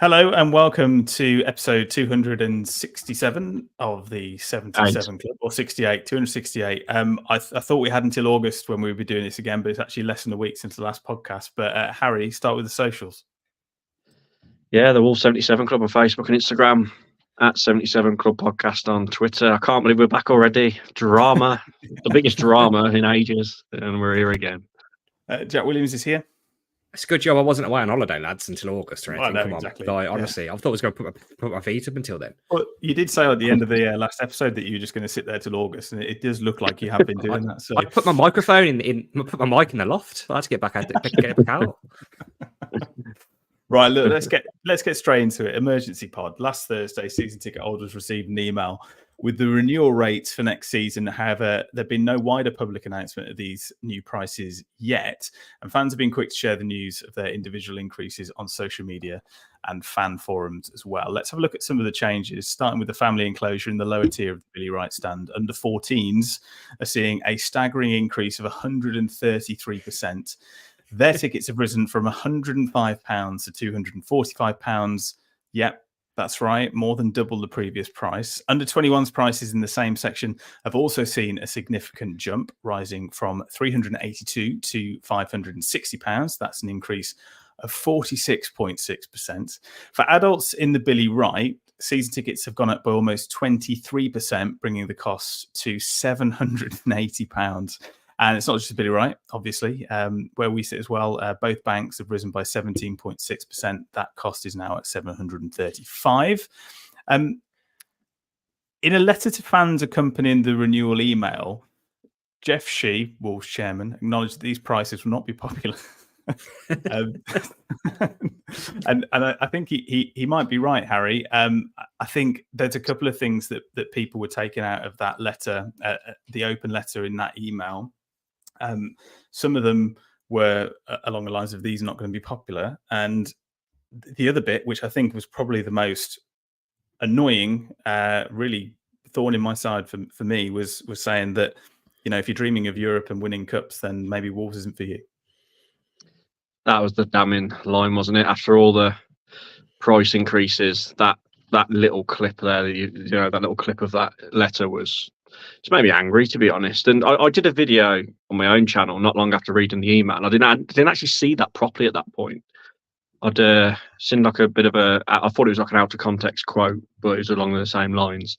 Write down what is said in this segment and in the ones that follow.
Hello and welcome to episode 267 of the 77 Club, or 68, 268. I thought we had until August when we would be doing this again, but it's actually less than a week since the last podcast. But Harry, start with the socials. Yeah, the Wolf 77 Club on Facebook and Instagram, at 77 Club Podcast on Twitter. I can't believe we're back already. Drama, the biggest drama in ages, and we're here again. Jack Williams is here. It's a good job I wasn't away on holiday, lads, until August or anything. No, Come exactly. on. Honestly, I thought I was going to put my feet up until then. Well, you did say at the end of the last episode that you were just going to sit there till August, and it does look like you have been doing that. So I put my microphone put my mic in the loft. I had to get back out. Get it back out. Right, look, let's get straight into it. Emergency pod. Last Thursday, season ticket holders received an email with the renewal rates for next season. However, there've been no wider public announcement of these new prices yet, and fans have been quick to share the news of their individual increases on social media and fan forums as well. Let's have a look at some of the changes, starting with the family enclosure in the lower tier of the Billy Wright stand. Under 14s are seeing a staggering increase of 133%. Their tickets have risen from £105 to £245. Yep, that's right, more than double the previous price. Under 21s prices in the same section have also seen a significant jump, rising from £382 to £560. That's an increase of 46.6%. For adults in the Billy Wright, season tickets have gone up by almost 23%, bringing the cost to £780. And it's not just Billy Wright, obviously, where we sit as well. Both banks have risen by 17.6%. That cost is now at $735. In a letter to fans accompanying the renewal email, Jeff Shee, Wolves chairman, acknowledged that these prices will not be popular. And I think he might be right, Harry. I think there's a couple of things that people were taking out of that letter, the open letter in that email. Some of them were along the lines of these are not going to be popular, and the other bit, which I think was probably the most annoying, really thorn in my side for me, was saying that, you know, if you're dreaming of Europe and winning cups, then maybe Wolves isn't for you. That was the damning line, wasn't it? After all the price increases, that little clip there, that little clip of that letter it's made me angry, to be honest. And I did a video on my own channel not long after reading the email, and I didn't actually see that properly at that point. I'd seen like a bit of I thought it was like an out of context quote, but it was along the same lines.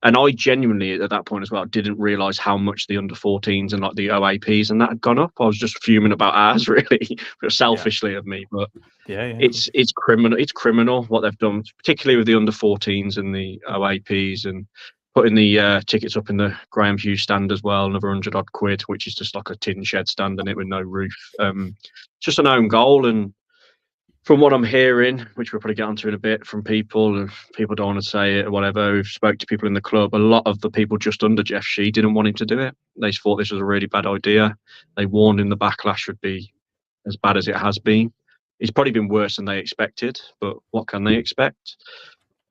And I genuinely, at that point as well, didn't realise how much the under 14s and like the OAPs and that had gone up. I was just fuming about ours, really, selfishly of me. But it's criminal. It's criminal what they've done, particularly with the under 14s and the OAPs, and putting the tickets up in the Graham Hughes stand as well, another £100 odd, which is just like a tin shed stand in it with no roof. Just an own goal. And from what I'm hearing, which we'll probably get onto in a bit, from people, and people don't want to say it or whatever, who've spoke to people in the club, a lot of the people just under Jeff Shee didn't want him to do it. They thought this was a really bad idea. They warned him the backlash would be as bad as it has been. It's probably been worse than they expected, but what can they expect?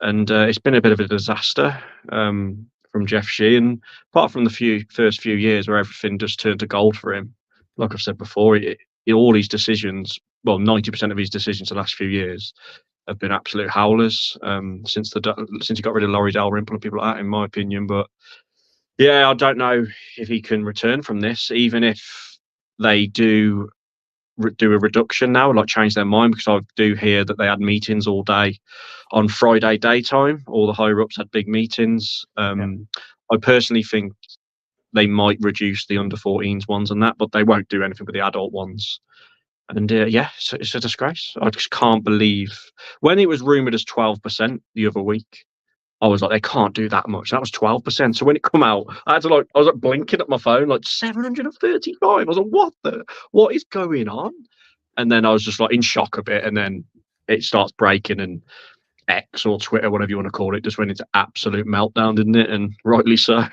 And it's been a bit of a disaster from Jeff Shee. And apart from the first few years where everything just turned to gold for him, like I've said before, all his decisions, well, 90% of his decisions the last few years have been absolute howlers since he got rid of Laurie Dalrymple and people like that, in my opinion. But yeah, I don't know if he can return from this, even if they do a reduction now, like change their mind, because I do hear that they had meetings all day on Friday daytime. All the higher ups had big meetings. I personally think they might reduce the under 14s ones and that, but they won't do anything with the adult ones. And it's a disgrace. I just can't believe, when it was rumoured as 12% the other week, I was like, they can't do that much. That was 12%. So when it come out, I was like blinking at my phone, like 735. I was like, what is going on? And then I was just like in shock a bit. And then it starts breaking, and X or Twitter, whatever you want to call it, just went into absolute meltdown, didn't it? And rightly so.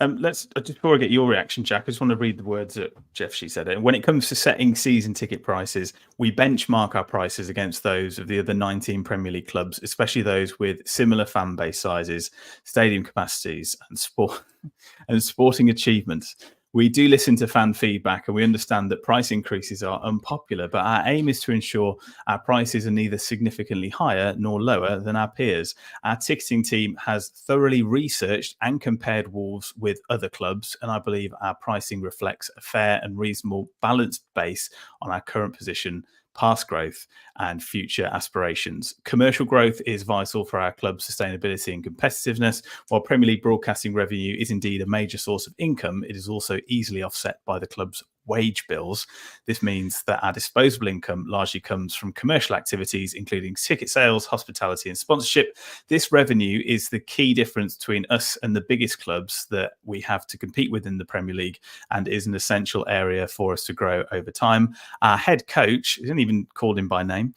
Let's just before I get your reaction, Jack, I just want to read the words that Jeff Shee said. And when it comes to setting season ticket prices, we benchmark our prices against those of the other 19 Premier League clubs, especially those with similar fan base sizes, stadium capacities, and sporting achievements. We do listen to fan feedback, and we understand that price increases are unpopular, but our aim is to ensure our prices are neither significantly higher nor lower than our peers. Our ticketing team has thoroughly researched and compared Wolves with other clubs, and I believe our pricing reflects a fair and reasonable balanced base on our current position, past growth and future aspirations. Commercial growth is vital for our club's sustainability and competitiveness. While Premier League broadcasting revenue is indeed a major source of income, it is also easily offset by the club's wage bills. This means that our disposable income largely comes from commercial activities, including ticket sales, hospitality and sponsorship. This revenue is the key difference between us and the biggest clubs that we have to compete with in the Premier League, and is an essential area for us to grow over time. Our head coach, we didn't even call him by name,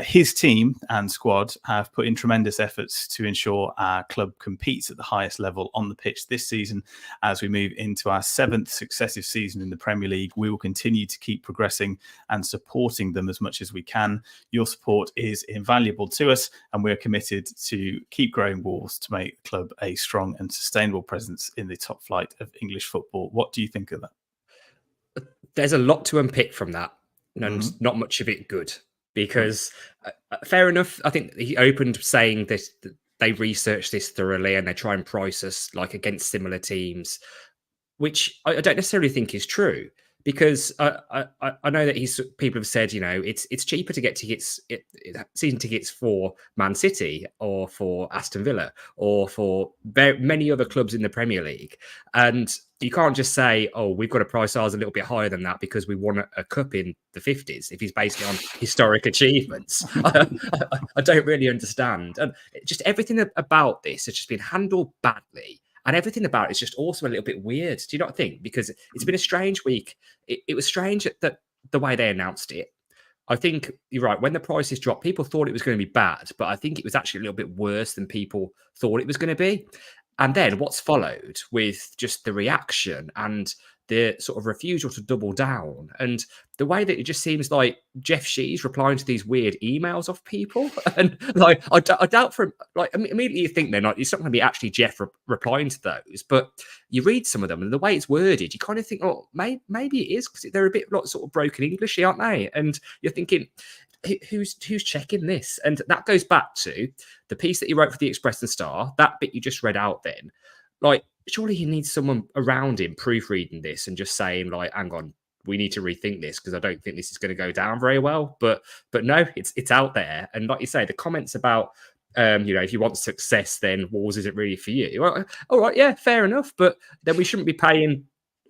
his team and squad have put in tremendous efforts to ensure our club competes at the highest level on the pitch this season. As we move into our 7th successive season in the Premier League, we will continue to keep progressing and supporting them as much as we can. Your support is invaluable to us, and we're committed to keep growing Wolves to make the club a strong and sustainable presence in the top flight of English football. What do you think of that? There's a lot to unpick from that, and not much of it good, because fair enough. I think he opened saying this, that they research this thoroughly and they try and price us like against similar teams, which I don't necessarily think is true. Because I know that people have said, you know, it's cheaper to get tickets, season tickets for Man City or for Aston Villa or for many other clubs in the Premier League. And you can't just say, oh, we've got to price ours a little bit higher than that because we won a cup in the 50s, if he's basing on historic achievements. I don't really understand. And just everything about this has just been handled badly. And everything about it is just also a little bit weird. Do you not think? Because it's been a strange week. It was strange that the way they announced it. I think you're right. When the prices dropped, people thought it was going to be bad, but I think it was actually a little bit worse than people thought it was going to be. And then what's followed with just the reaction and the sort of refusal to double down, and the way that it just seems like Jeff Shee's replying to these weird emails of people, and like I doubt from like immediately you think they're not. It's not going to be actually Jeff replying to those, but you read some of them and the way it's worded, you kind of think, oh, maybe it is because they're a bit like sort of broken Englishy, aren't they? And you're thinking, who's checking this? And that goes back to the piece that you wrote for the Express and Star. That bit you just read out, then, like. Surely he needs someone around him proofreading this and just saying, like, hang on, we need to rethink this because I don't think this is going to go down very well. But no, it's out there. And like you say, the comments about, you know, if you want success, then Wolves isn't really for you. All right, yeah, fair enough. But then we shouldn't be paying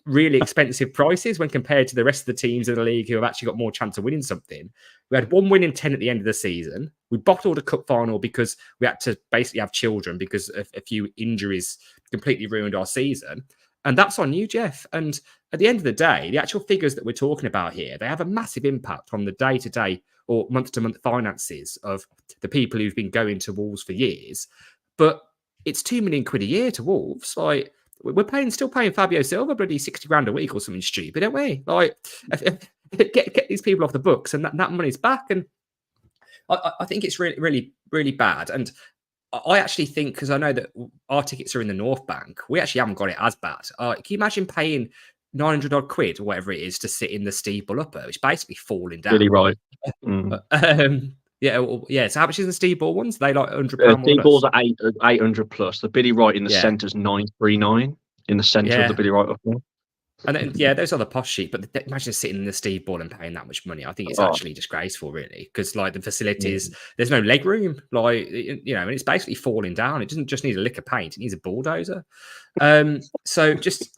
really expensive prices when compared to the rest of the teams in the league who have actually got more chance of winning something. We had 1 win in 10 at the end of the season. We bottled a cup final because we had to basically have children because a few injuries completely ruined our season. And that's on you, Jeff. And at the end of the day, the actual figures that we're talking about here, they have a massive impact on the day-to-day or month-to-month finances of the people who've been going to Wolves for years. But it's £2 million a year to Wolves. Like, we're still paying Fabio Silva bloody 60 grand a week or something stupid, don't we? Like, get these people off the books, and that money's back. And I think it's really, really, really bad. And I actually think, because I know that our tickets are in the North Bank, we actually haven't got it as bad. Can you imagine paying 900 odd quid or whatever it is to sit in the Steve Bull upper, which is basically falling down? Really right. Yeah. So how much is the Steve Bull ones? They like £100. Steve Bull's at 800 plus. The Billy Wright in the centre's 939 in the centre of the Billy Wright upper. And then, those are the posh sheet. But imagine sitting in the Steve Ball and paying that much money. I think it's actually disgraceful, really, because like the facilities, there's no leg room. Like, you know, and it's basically falling down. It doesn't just need a lick of paint; it needs a bulldozer. So just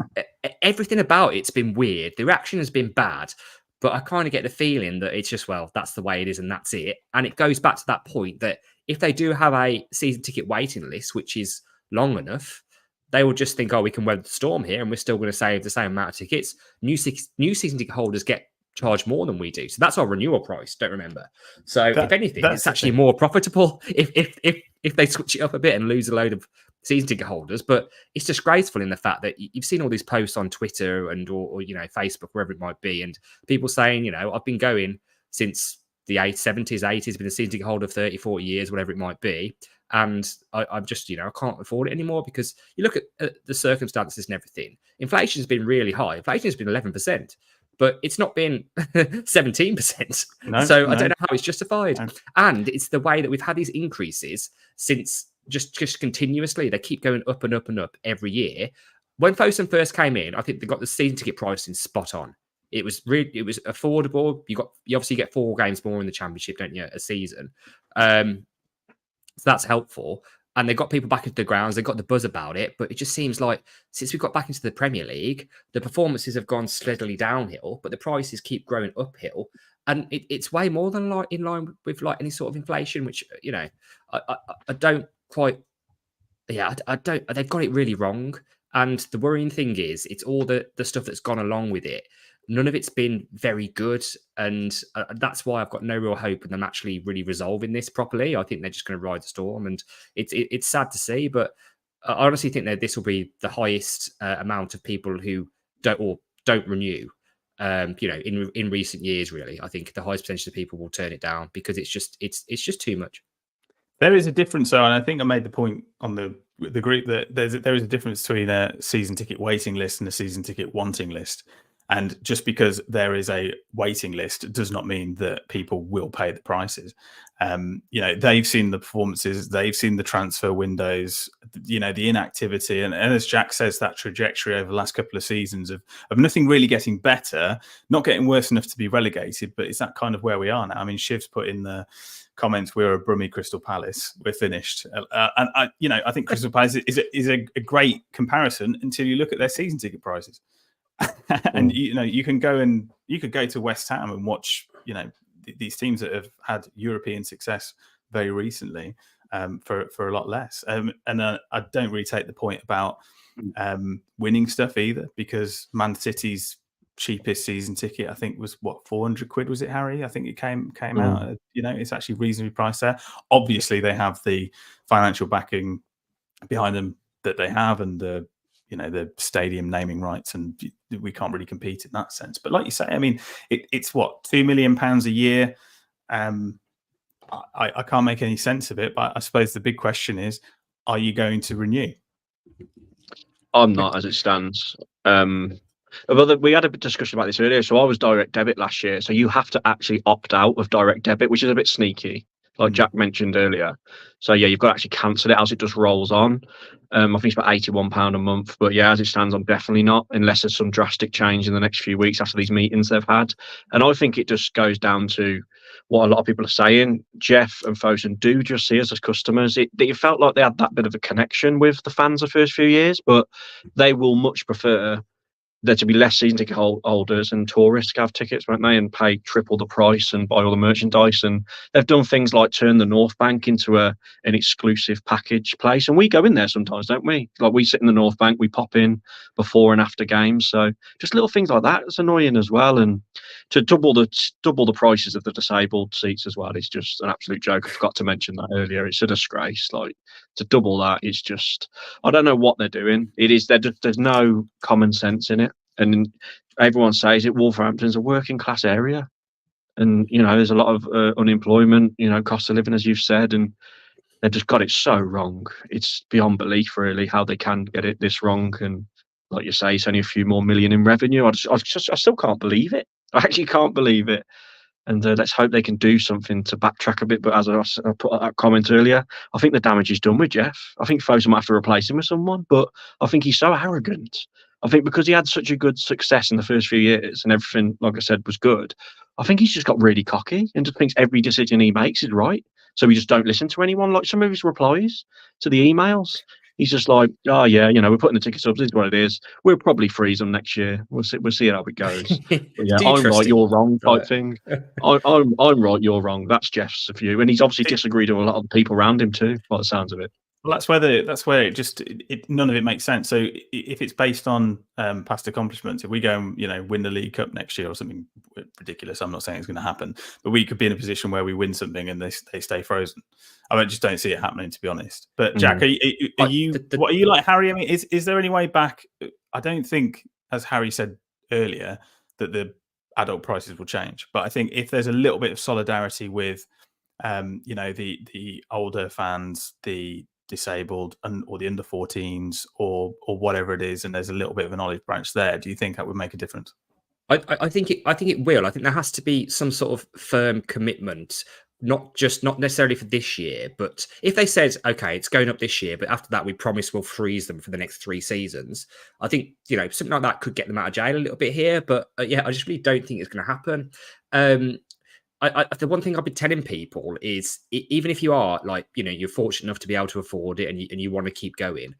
everything about it's been weird. The reaction has been bad, but I kind of get the feeling that it's just, well, that's the way it is, and that's it. And it goes back to that point that if they do have a season ticket waiting list, which is long enough, they will just think, oh, we can weather the storm here and we're still going to save the same amount of tickets. New season ticket holders get charged more than we do. So that's our renewal price, don't remember. So if anything, it's actually more profitable if they switch it up a bit and lose a load of season ticket holders. But it's disgraceful in the fact that you've seen all these posts on Twitter and or you know, Facebook, wherever it might be, and people saying, you know, I've been going since the 70s, 80s, been a season ticket holder of 30, 40 years, whatever it might be. And I'm just, I can't afford it anymore, because you look at the circumstances and everything. Inflation has been really high. Inflation has been 11%, but it's not been 17%. So I don't know how it's justified. No. And it's the way that we've had these increases since just continuously. They keep going up and up and up every year. When Fosun first came in, I think they got the season ticket pricing spot on. It was affordable. You obviously get 4 games more in the Championship, don't you, a season? So that's helpful. And they got people back into the grounds. They got the buzz about it. But it just seems like since we got back into the Premier League, the performances have gone steadily downhill, but the prices keep growing uphill. And it's way more than in line with any sort of inflation, which, I don't quite. Yeah, I don't. They've got it really wrong. And the worrying thing is, it's all the stuff that's gone along with it. None of it's been very good, and that's why I've got no real hope in them actually really resolving this properly. I think they're just going to ride the storm, and it's sad to see, but I honestly think that this will be the highest amount of people who don't renew. In recent years, really, I think the highest percentage of people will turn it down, because it's just too much. There is a difference, though, and I think I made the point on the group that there is a difference between a season ticket waiting list and a season ticket wanting list. And just because there is a waiting list does not mean that people will pay the prices. They've seen the performances, they've seen the transfer windows, the inactivity. And as Jack says, that trajectory over the last couple of seasons of nothing really getting better, not getting worse enough to be relegated, but it's that kind of where we are now. I mean, Shiv's put in the comments, we're a Brummie Crystal Palace, we're finished. And I think Crystal Palace is a great comparison until you look at their season ticket prices. And you can go to West Ham and watch these teams that have had European success very recently for a lot less. And I don't really take the point about winning stuff either, because Man City's cheapest season ticket, I think, was what, 400 quid, was it, Harry? I think it came out. It's actually reasonably priced there. Obviously, they have the financial backing behind them that they have, and the stadium naming rights, and we can't really compete in that sense. But like you say, I mean, it's what, £2 million a year. I can't make any sense of it, but I suppose the big question is, are you going to renew? I'm not, as it stands. But we had a discussion about this earlier. So I was direct debit last year. So you have to actually opt out of direct debit, which is a bit sneaky, like Jack mentioned earlier. So yeah, you've got to actually cancel it as it just rolls on. I think it's about £81 a month. But yeah, as it stands, I'm definitely not, unless there's some drastic change in the next few weeks after these meetings they've had. And I think it just goes down to what a lot of people are saying. Jeff and Fosun do just see us as customers. It felt like they had that bit of a connection with the fans the first few years, but they will much prefer there to be less season ticket holders and tourists to have tickets, won't they, and pay triple the price and buy all the merchandise. And they've done things like turn the North Bank into an exclusive package place, and we go in there sometimes, don't we? Like, we sit in the North Bank, we pop in before and after games. So just little things like that is annoying as well. And to double the prices of the disabled seats as well is just an absolute joke. I forgot to mention that earlier. It's a disgrace. Like, to double that is just, I don't know what they're doing. There's no common sense in it. And everyone says it. Wolverhampton's a working class area, and there's a lot of unemployment, cost of living, as you've said, and they've just got it so wrong. It's beyond belief, really, how they can get it this wrong. And like you say, it's only a few more million in revenue. I still can't believe it. I actually can't believe it. And let's hope they can do something to backtrack a bit. But as I put that comment earlier, I think the damage is done with Jeff. I think Fosun might have to replace him with someone, but I think he's so arrogant. I think because he had such a good success in the first few years and everything, like I said, was good, I think he's just got really cocky and just thinks every decision he makes is right. So we just don't listen to anyone. Like some of his replies to the emails, he's just like, oh yeah, we're putting the tickets up. This is what it is. We'll probably freeze them next year. We'll see how it goes. Yeah, I'm right, you're wrong type thing. I'm right, you're wrong. That's Jeff's view, and he's obviously disagreed with a lot of the people around him too, by the sounds of it. Well, that's where it just none of it makes sense. So if it's based on past accomplishments, if we go and win the League Cup next year or something ridiculous, I'm not saying it's going to happen, but we could be in a position where we win something and they stay frozen. I just don't see it happening, to be honest. But Jack, are you like Harry? I mean, is there any way back? I don't think, as Harry said earlier, that the adult prices will change. But I think if there's a little bit of solidarity with you know, the older fans, the disabled, or the under 14s, or whatever it is, and there's a little bit of an olive branch there. Do you think that would make a difference? I think it will. I think there has to be some sort of firm commitment, not necessarily for this year, but if they said, okay, it's going up this year, but after that we promise we'll freeze them for the next 3 seasons, I think, you know, something like that could get them out of jail a little bit here. But yeah, I just really don't think it's going to happen. The one thing I've been telling people is, even if you are, like, you know, you're fortunate enough to be able to afford it and you want to keep going,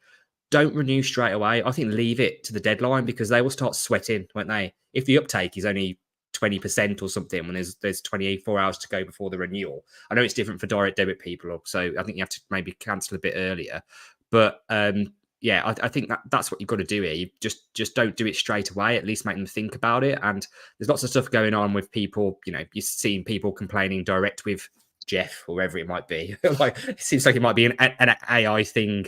don't renew straight away. I think leave it to the deadline, because they will start sweating, won't they? If the uptake is only 20% or something when there's 24 hours to go before the renewal. I know it's different for direct debit people, so I think you have to maybe cancel a bit earlier. But yeah, I think that's what you've got to do here. You just don't do it straight away. At least make them think about it. And there's lots of stuff going on with people. You know, you're seeing people complaining direct with Jeff, or whoever it might be. Like, it seems like it might be an AI thing,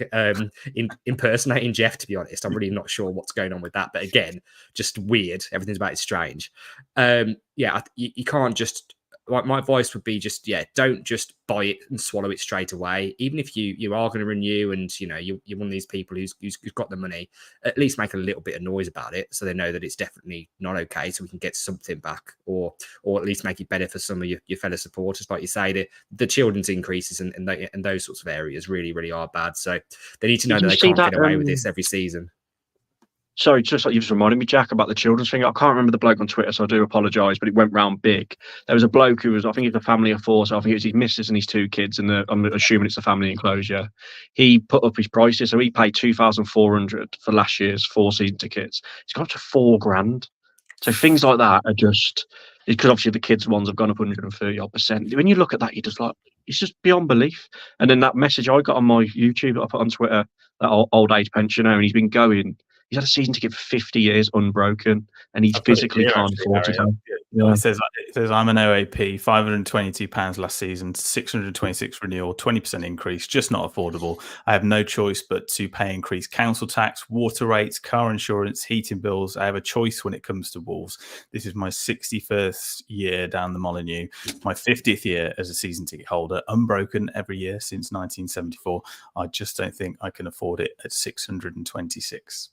impersonating Jeff, to be honest. I'm really not sure what's going on with that. But again, just weird. Everything's about it strange. Yeah, you can't just... My advice would be just, yeah, don't just buy it and swallow it straight away. Even if you are going to renew, and, you know, you're one of these people who's got the money, at least make a little bit of noise about it, so they know that it's definitely not okay, so we can get something back, or at least make it better for some of your fellow supporters. Like you say, the children's increases and those sorts of areas really, really are bad. So they need to know that they can't get away with this every season. Sorry, just like you just reminded me, Jack, about the children's thing. I can't remember the bloke on Twitter, so I do apologise, but it went round big. There was a bloke who was, I think he's a family of 4, so I think it was his missus and his 2 kids, and I'm assuming it's a family enclosure. He put up his prices, so he paid 2,400 for last year's 4 season tickets. It's gone up to $4,000. So things like that are just, because obviously the kids' ones have gone up 130%. When you look at that, you're just like, it's just beyond belief. And then that message I got on my YouTube that I put on Twitter, that old age pensioner, and he's been going. He's had a season ticket for 50 years unbroken, and he physically can't afford to go. Yeah. It says I'm an OAP, £522 last season, 626 renewal, 20% increase, just not affordable. I have no choice but to pay increased council tax, water rates, car insurance, heating bills. I have a choice when it comes to Wolves. This is my 61st year down the Molineux, my 50th year as a season ticket holder, unbroken every year since 1974. I just don't think I can afford it at 626.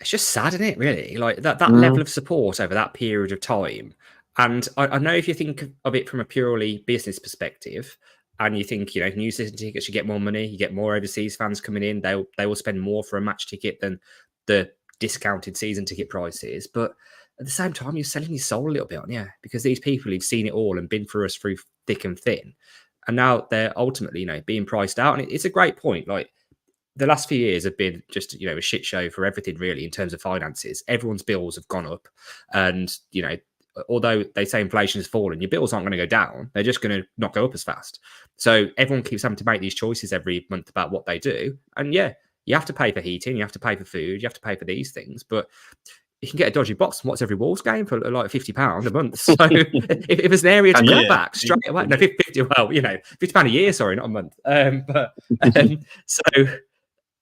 It's just sad, isn't it, really? Like that level of support over that period of time. And I know if you think of it from a purely business perspective, and you think, you know, new season tickets, you get more money, you get more overseas fans coming in, they will spend more for a match ticket than the discounted season ticket prices. But at the same time, you're selling your soul a little bit, aren't you? Because these people who've seen it all and been through us through thick and thin, and now they're ultimately, you know, being priced out. And it's a great point. Like, the last few years have been just, you know, a shit show for everything, really, in terms of finances. Everyone's bills have gone up. And, you know, although they say inflation has fallen, your bills aren't going to go down. They're just going to not go up as fast. So everyone keeps having to make these choices every month about what they do. And yeah, you have to pay for heating, you have to pay for food, you have to pay for these things. But you can get a dodgy box and watch every Wolves game for like £50 a month. So if there's an area to cut back straight away, no, 50, well, you know, £50 a year, sorry, not a month.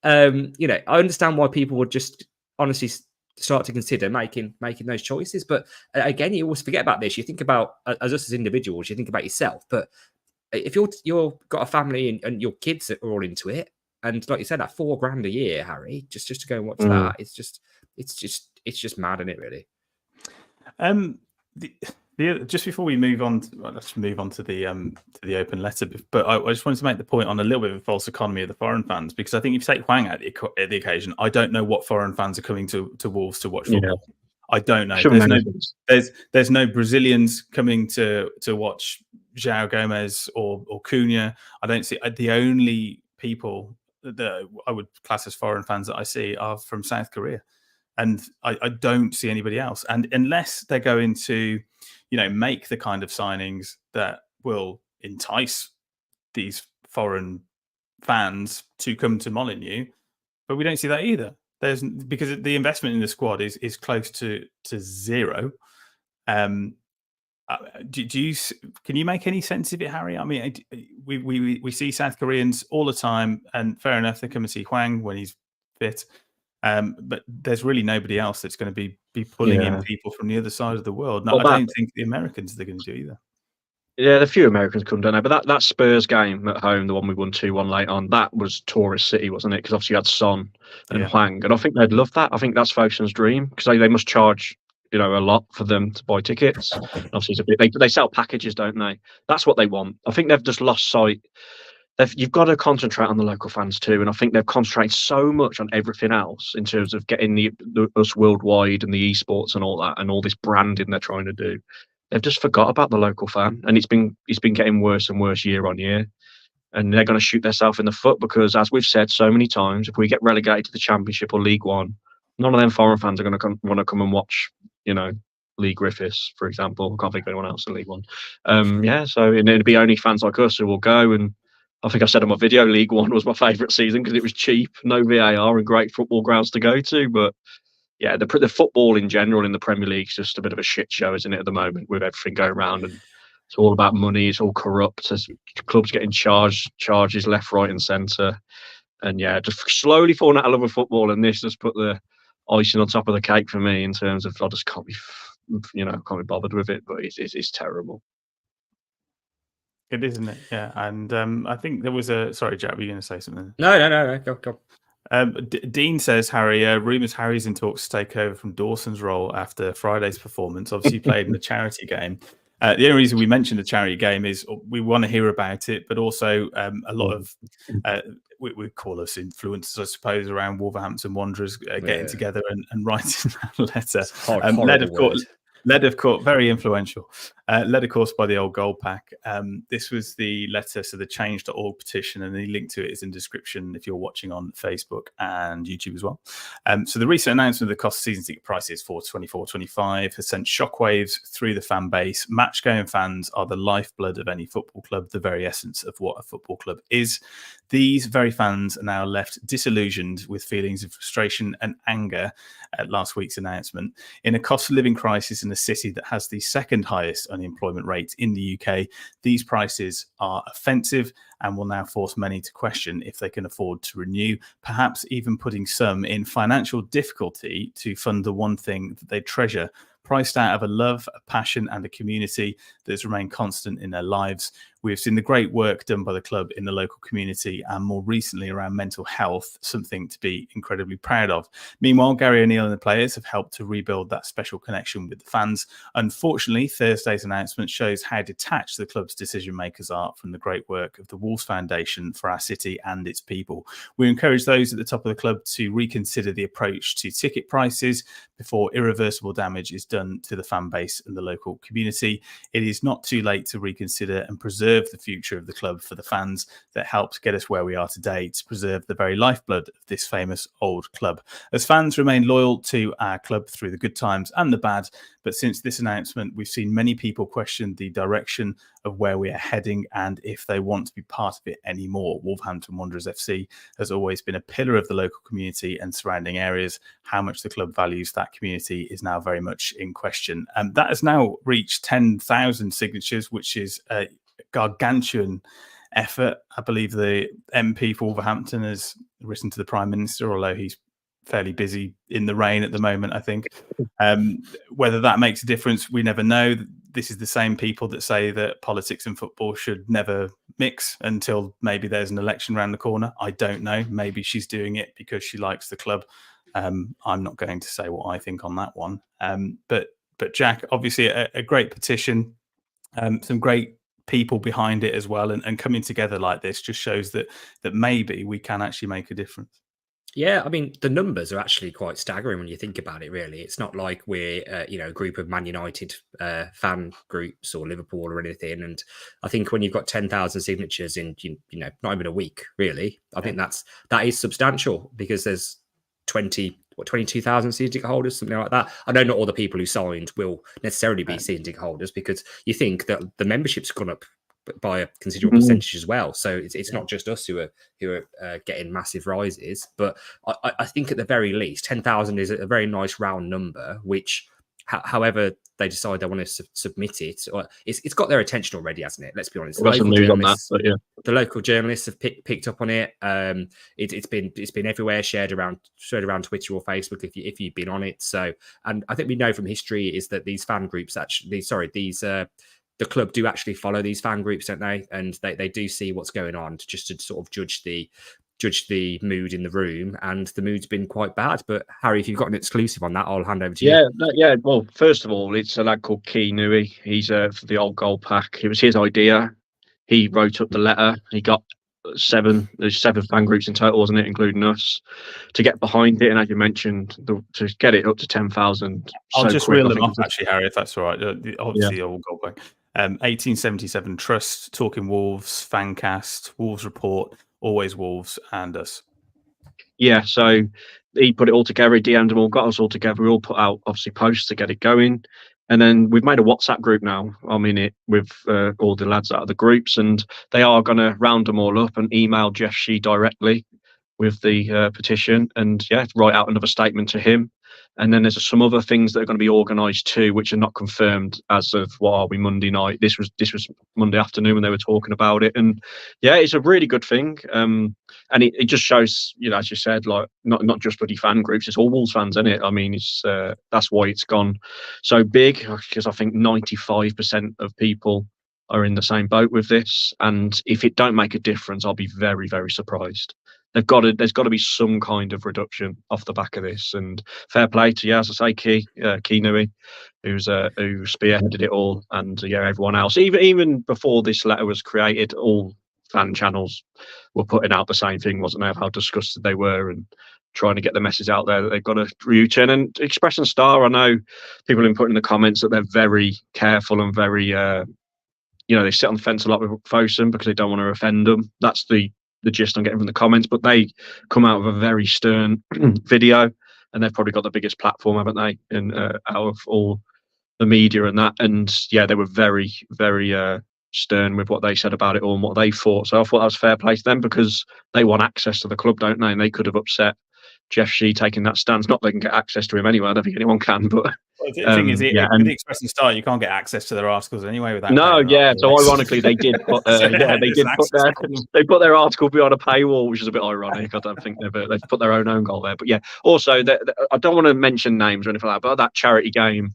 You know, I understand why people would just honestly start to consider making those choices. But again, you always forget about this. You think about, as us as individuals, you think about yourself. But if you're got a family and your kids are all into it, and like you said, that $4,000 a year, Harry, just to go and watch that, it's just mad, isn't it, really? Just before we move on, let's move on to the open letter. But I just wanted to make the point on a little bit of a false economy of the foreign fans, because I think if you take Huang at the occasion, I don't know what foreign fans are coming to Wolves to watch football. Yeah. I don't know. There's no Brazilians coming to watch João Gomes or Cunha. I don't see. The only people that I would class as foreign fans that I see are from South Korea, and I don't see anybody else. And unless they're going to, you know, make the kind of signings that will entice these foreign fans to come to Molineux, but we don't see that either. Because the investment in the squad is close to zero. Can you make any sense of it, Harry? I mean, we see South Koreans all the time, and fair enough, they come and see Huang when he's fit. But there's really nobody else that's going to be pulling in people from the other side of the world. No, I don't think the Americans are going to do either. Yeah, the few Americans come, don't know. But that Spurs game at home, the one we won 2-1 late on, that was tourist city, wasn't it? Because obviously you had Son and Hwang, and I think they'd love that. I think that's Folkestone's dream because they must charge a lot for them to buy tickets. And obviously, it's a bit, they sell packages, don't they? That's what they want. I think they've just lost sight. You've got to concentrate on the local fans too, and I think they've concentrated so much on everything else in terms of getting us worldwide and the esports and all that, and all this branding they're trying to do. They've just forgot about the local fan, and it's been getting worse and worse year on year. And they're going to shoot themselves in the foot because, as we've said so many times, if we get relegated to the Championship or League One, none of them foreign fans are going to want to come and watch, Lee Griffiths, for example. I can't think of anyone else in League One. So it'd be only fans like us who will go. And I think I said in my video, League One was my favourite season because it was cheap, no VAR, and great football grounds to go to. But yeah, the football in general in the Premier League is just a bit of a shit show, isn't it, at the moment, with everything going around, and it's all about money. It's all corrupt. There's clubs getting charges left, right, and centre, and yeah, just slowly falling out of love with football. And this just put the icing on top of the cake for me in terms of I just can't be, can't be bothered with it. But it's terrible. It is, isn't it? Yeah, and I think there was sorry, Jack, were you going to say something? No. Go. Dean says, Harry, rumours Harry's in talks to take over from Dawson's role after Friday's performance. Obviously, played in the charity game. The only reason we mentioned the charity game is we want to hear about it, but also a lot of, we call us influencers, I suppose, around Wolverhampton Wanderers getting together and writing that letter. Led, of course, very influential. Led, of course, by the old Gold Pack. This was the letter, so the change.org petition, and the link to it is in description if you're watching on Facebook and YouTube as well. So the recent announcement of the cost of season ticket prices for 24-25 has sent shockwaves through the fan base. Match-going fans are the lifeblood of any football club, the very essence of what a football club is. These very fans are now left disillusioned with feelings of frustration and anger at last week's announcement. In a cost of living crisis in a city that has the second highest unemployment rate in the UK, these prices are offensive and will now force many to question if they can afford to renew, perhaps even putting some in financial difficulty to fund the one thing that they treasure, priced out of a love, a passion and a community that has remained constant in their lives. We have seen the great work done by the club in the local community and more recently around mental health, something to be incredibly proud of. Meanwhile, Gary O'Neill and the players have helped to rebuild that special connection with the fans. Unfortunately, Thursday's announcement shows how detached the club's decision makers are from the great work of the Wolves Foundation for our city and its people. We encourage those at the top of the club to reconsider the approach to ticket prices before irreversible damage is done to the fan base and the local community. It is not too late to reconsider and preserve the future of the club for the fans that helped get us where we are today, to preserve the very lifeblood of this famous old club. As fans remain loyal to our club through the good times and the bad, but since this announcement, we've seen many people question the direction of where we are heading and if they want to be part of it anymore. Wolverhampton Wanderers FC has always been a pillar of the local community and surrounding areas. How much the club values that community is now very much in question. And that has now reached 10,000 signatures, which is a gargantuan effort. I believe the MP for Wolverhampton has written to the Prime Minister, although he's fairly busy in the rain at the moment, I think. Whether that makes a difference, we never know. This is the same people that say that politics and football should never mix until maybe there's an election around the corner. I don't know. Maybe she's doing it because she likes the club. I'm not going to say what I think on that one. But Jack, obviously a great petition, some great people behind it as well, and coming together like this just shows that maybe we can actually make a difference. Yeah, I mean, the numbers are actually quite staggering when you think about it, really. It's not like we're, a group of Man United fan groups or Liverpool or anything. And I think when you've got 10,000 signatures in, not even a week, really, I think that is substantial because there's 22,000 season ticket holders, something like that. I know not all the people who signed will necessarily be season ticket holders because you think that the membership's gone up by a considerable percentage as well. So it's not just us who are getting massive rises, but I think at the very least 10,000 is a very nice round number, which however they decide they want to submit it, or it's got their attention already, hasn't it? Let's be honest. The local journalists have picked up on it. It's been everywhere, shared around Twitter or Facebook if you've been on it. So, and I think we know from history is that these fan groups these the club do actually follow these fan groups, don't they? And they do see what's going on just to sort of judge the mood in the room, and the mood's been quite bad. But Harry, if you've got an exclusive on that, I'll hand over to you. Yeah. Well, first of all, it's a lad called Key Nui. He's for the old goal pack. It was his idea. He wrote up the letter. He got there's 7 fan groups in total, wasn't it, including us, to get behind it. And as you mentioned, to get it up to 10,000. I'll just reel them off, actually, Harry, if that's all right. Obviously, all goal back. 1877 Trust, Talking Wolves, Fancast, Wolves Report, Always Wolves, and us. Yeah, so he put it all together. He DM'd them all, got us all together. We all put out, obviously, posts to get it going. And then we've made a WhatsApp group now. I'm in it with all the lads out of the groups, and they are going to round them all up and email Jeff Shee directly with the petition, and write out another statement to him. And then there's some other things that are going to be organised too, which are not confirmed as of Monday night. This was Monday afternoon when they were talking about it, and it's a really good thing. And it just shows, as you said, like not just bloody fan groups, it's all Wolves fans, isn't it? I mean, it's that's why it's gone so big, because I think 95% of people are in the same boat with this. And if it don't make a difference, I'll be very, very surprised. There's got to be some kind of reduction off the back of this. And fair play to, as I say, Key Nui, who spearheaded it all, and everyone else. Even before this letter was created, all fan channels were putting out the same thing, wasn't they, of how disgusted they were and trying to get the message out there that they've got to return. And Express and Star, I know people have been putting in the comments that they're very careful and very, they sit on the fence a lot with Fosun because they don't want to offend them. That's the gist I'm getting from the comments, but they come out with a very stern video, and they've probably got the biggest platform, haven't they, out of all the media and that. And they were very, very stern with what they said about it all and what they thought. So I thought that was fair play to them, because they want access to the club, don't they? And they could have upset Jeff Shee taking that stance. Not that they can get access to him anyway. I don't think anyone can, but the thing is, with the Express and Star, you can't get access to their articles anyway without. So ironically, they did put they put their article behind a paywall, which is a bit ironic. I don't think they've put their own goal there. But also I don't want to mention names or anything like that, but that charity game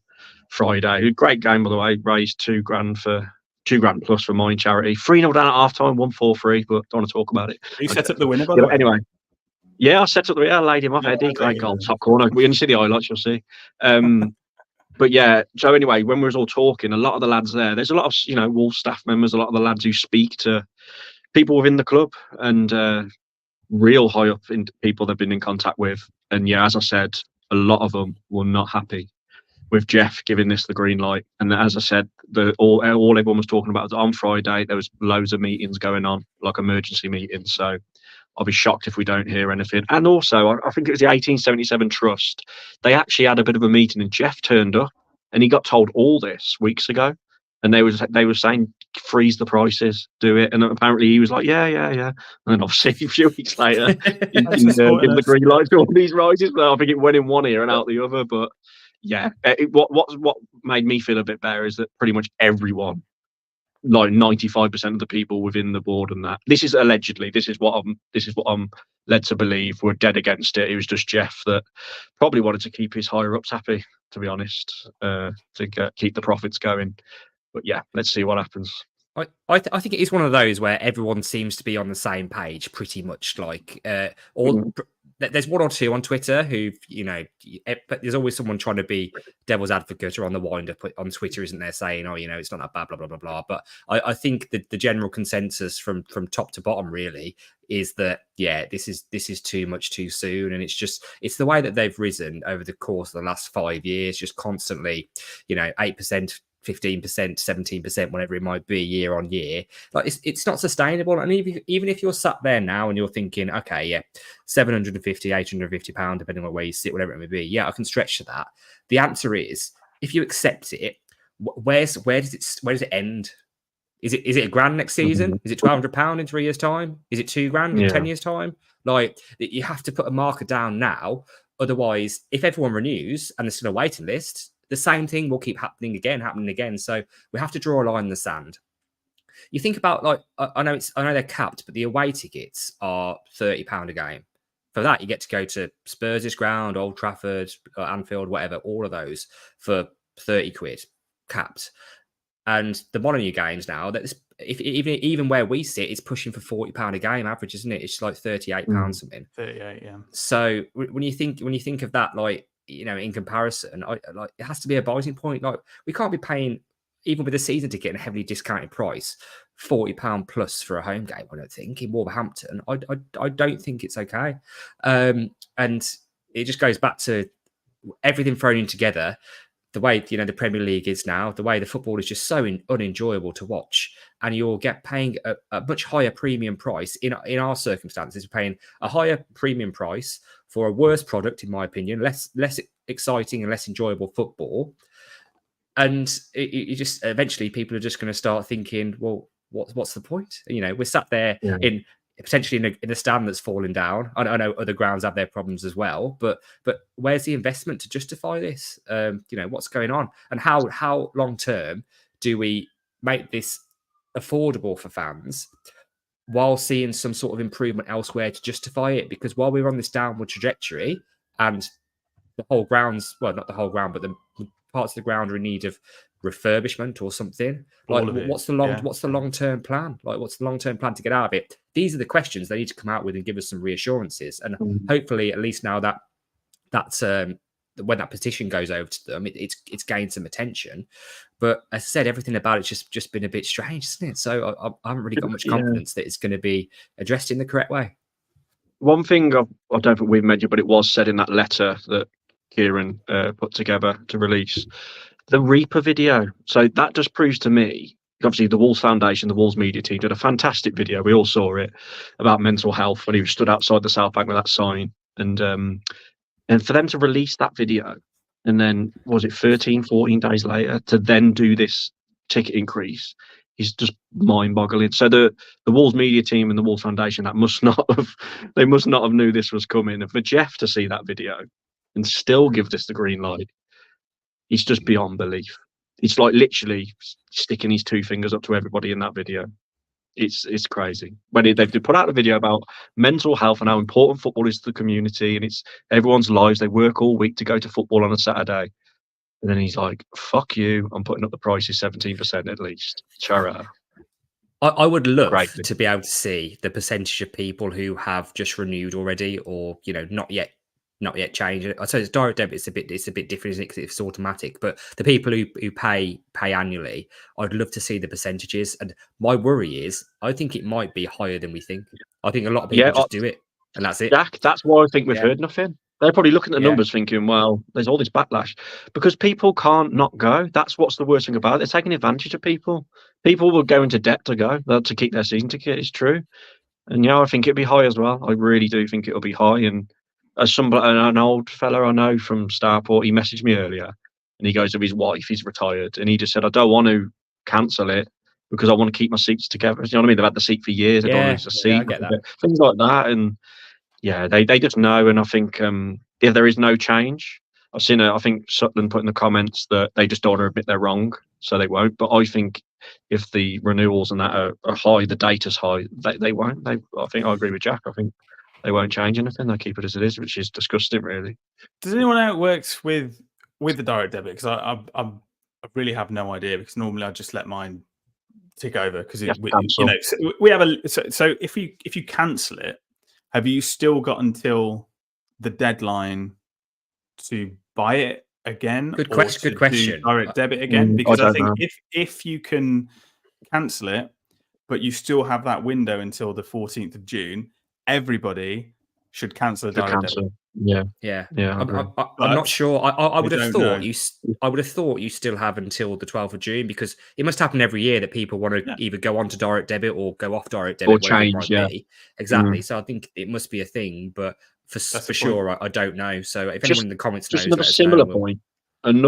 Friday, great game by the way, raised $2,000 for $2,000 plus for mine charity. 3-0 down at half time, 1-4-3, but don't want to talk about it. You set up the winner, by the way. Anyway. Yeah, I set up the. I laid him off, Eddie. Great goal, top corner. When you see the highlights, you'll see. But so anyway, when we was all talking, a lot of the lads there's a lot of Wolves staff members, a lot of the lads who speak to people within the club, and real high up in people they've been in contact with. And as I said, a lot of them were not happy with Jeff giving this the green light. And as I said, all everyone was talking about on Friday, there was loads of meetings going on, like emergency meetings. So I'll be shocked if we don't hear anything. And also, I think it was the 1877 Trust. They actually had a bit of a meeting, and Jeff turned up, and he got told all this weeks ago. And they were saying, freeze the prices, do it. And apparently he was like, yeah. And then obviously a few weeks later, he give the green light to all these rises. Well, I think it went in one ear and out the other. But what made me feel a bit better is that pretty much everyone, like 95% of the people within the board, and that this is allegedly, this is what I'm led to believe, were dead against it. It was just Jeff that probably wanted to keep his higher ups happy, to be honest, to keep the profits going. But let's see what happens. I think it is one of those where everyone seems to be on the same page, pretty much. Like there's one or two on Twitter who, but there's always someone trying to be devil's advocate or on the wind up on Twitter, isn't there, saying, it's not that bad, blah, blah, blah, blah. But I think that the general consensus from top to bottom really is that, this is too much too soon. And it's the way that they've risen over the course of the last 5 years, just constantly, 8%, 15%, 17%, whatever it might be, year on year. Like it's not sustainable. And even if you're sat there now and you're thinking, okay, £750, £850, depending on where you sit, whatever it may be, I can stretch to that. The answer is, if you accept it, where does it end? Is it £1,000 next season? Is it £1,200 in 3 years' time? Is it $2,000 in 10 years' time? Like, you have to put a marker down now. Otherwise, if everyone renews and there's still a waiting list, the same thing will keep happening again. So we have to draw a line in the sand. You think about, like, I know they're capped, but the away tickets are £30 a game. For that, you get to go to Spurs' ground, Old Trafford, Anfield, whatever, all of those for £30 capped. And the Molyneux games now, that's even where we sit, it's pushing for £40 a game average, isn't it? It's like £38 something. 38, yeah. So when you think of that, like, you know, in comparison, like, it has to be a biting point. Like, we can't be paying, even with a season ticket and a heavily discounted price, £40 plus for a home game. I don't think in Wolverhampton. I don't think it's okay. And it just goes back to everything thrown in together. The way, you know, the Premier League is now, the way the football is just so unenjoyable to watch, and you'll get paying a much higher premium price in our circumstances. We're paying a higher premium price for a worse product, in my opinion, less exciting and less enjoyable football. And it just eventually people are just going to start thinking, well, what's the point? You know, we're sat there in potentially in a stand that's falling down. I know other grounds have their problems as well, but where's the investment to justify this? You know, what's going on, and how long term do we make this affordable for fans while seeing some sort of improvement elsewhere to justify it? Because while we're on this downward trajectory and the whole grounds, well, not the whole ground, but the parts of the ground are in need of refurbishment or something, like what's the long-term plan? Like, what's the long-term plan to get out of it? These are the questions they need to come out with and give us some reassurances. And hopefully, at least now that's when that petition goes over to them, it's gained some attention. But as I said, everything about it's just been a bit strange, isn't it? So I haven't really got much confidence that it's going to be addressed in the correct way. One thing I don't think we've mentioned, but it was said in that letter that Kieran put together to release, the Reaper video. So that just proves to me, obviously the Wolves Foundation, the Wolves media team did a fantastic video. We all saw it about mental health when he stood outside the South Bank with that sign. And for them to release that video and then, was it 13, 14 days later, to then do this ticket increase is just mind-boggling. So the Wolves media team and the Wolves Foundation, they must not have knew this was coming. And for Jeff to see that video and still give this the green light, it's just beyond belief. It's like literally sticking his two fingers up to everybody in that video. It's crazy. When they've put out a video about mental health and how important football is to the community, and it's everyone's lives. They work all week to go to football on a Saturday. And then he's like, fuck you, I'm putting up the prices 17% at least. Chara. I would love to be able to see the percentage of people who have just renewed already, or, you know, not yet changed. I suppose direct debit it's a bit different, isn't it? Because it's automatic. But the people who pay annually, I'd love to see the percentages. And my worry is, I think it might be higher than we think. I think a lot of people just do it, and that's it. Jack, that's why I think we've heard nothing. They're probably looking at the numbers thinking, well, there's all this backlash because people can't not go. That's what's the worst thing about it. They're taking advantage of people. People will go into debt to go, to keep their season ticket. It's true. And I think it'll be high as well. I really do think it'll be high. And as an old fella I know from Starport, he messaged me earlier and he goes to his wife, he's retired. And he just said, I don't want to cancel it because I want to keep my seats together. You know what I mean? They've had the seat for years. They don't lose the seat. I get that. Things like that. And yeah, they just know. And I think if there is no change, I've seen I think Sutton put in the comments that they just don't want to admit they're wrong, so they won't. But I think if the renewals and that are high, the data's high, they won't. I think I agree with Jack. I think they won't change anything. They'll keep it as it is, which is disgusting, really. Does anyone know how it works with the direct debit? Because I really have no idea, because normally I just let mine tick over because we have so if you cancel it, have you still got until the deadline to buy it again? Good question. Direct debit again, because I think if you can cancel it, but you still have that window until the 14th of June, everybody should cancel the direct debit. Yeah. I'm not sure. I would have thought I would have thought you still have until the 12th of June, because it must happen every year that people want to either go on to direct debit or go off direct debit or change. Exactly. So I think it must be a thing, but for sure, I don't know. So if anyone in the comments knows, another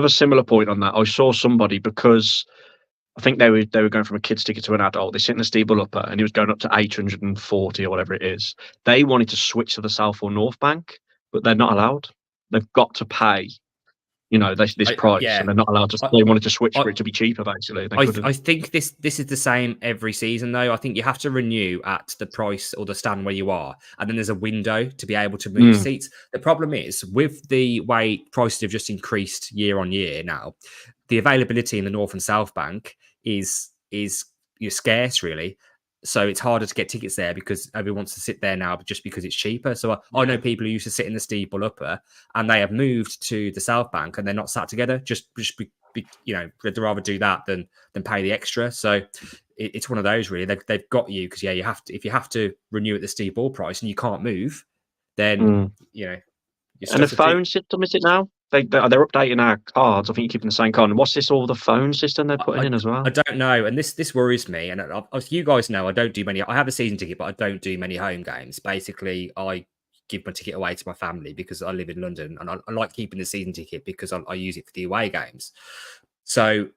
similar point on that. I saw somebody, because I think they were going from a kid's ticket to an adult. They sit in the Steeple Upper, and it was going up to 840 or whatever it is. They wanted to switch to the South or North Bank, but they're not allowed. They've got to pay, this price, and they're not allowed to. They wanted to switch for it to be cheaper, basically. I think this is the same every season, though. I think you have to renew at the price or the stand where you are, and then there's a window to be able to move seats. The problem is, with the way prices have just increased year on year now, the availability in the North and South Bank is you're scarce really. So it's harder to get tickets there because everyone wants to sit there now just because it's cheaper. So I know people who used to sit in the steeple upper and they have moved to the South Bank and they're not sat together. Just they'd rather do that than pay the extra. So it's one of those really. They've got you because you have to. If you have to renew at the steeple price and you can't move, then you're and the phone system, is it now? They're updating our cards. I think you're keeping the same card. And what's this? All the phone system they're putting in as well. I don't know, and this worries me. And as you guys know, I don't do many. I have a season ticket, but I don't do many home games. Basically, I give my ticket away to my family because I live in London, and I like keeping the season ticket because I use it for the away games. So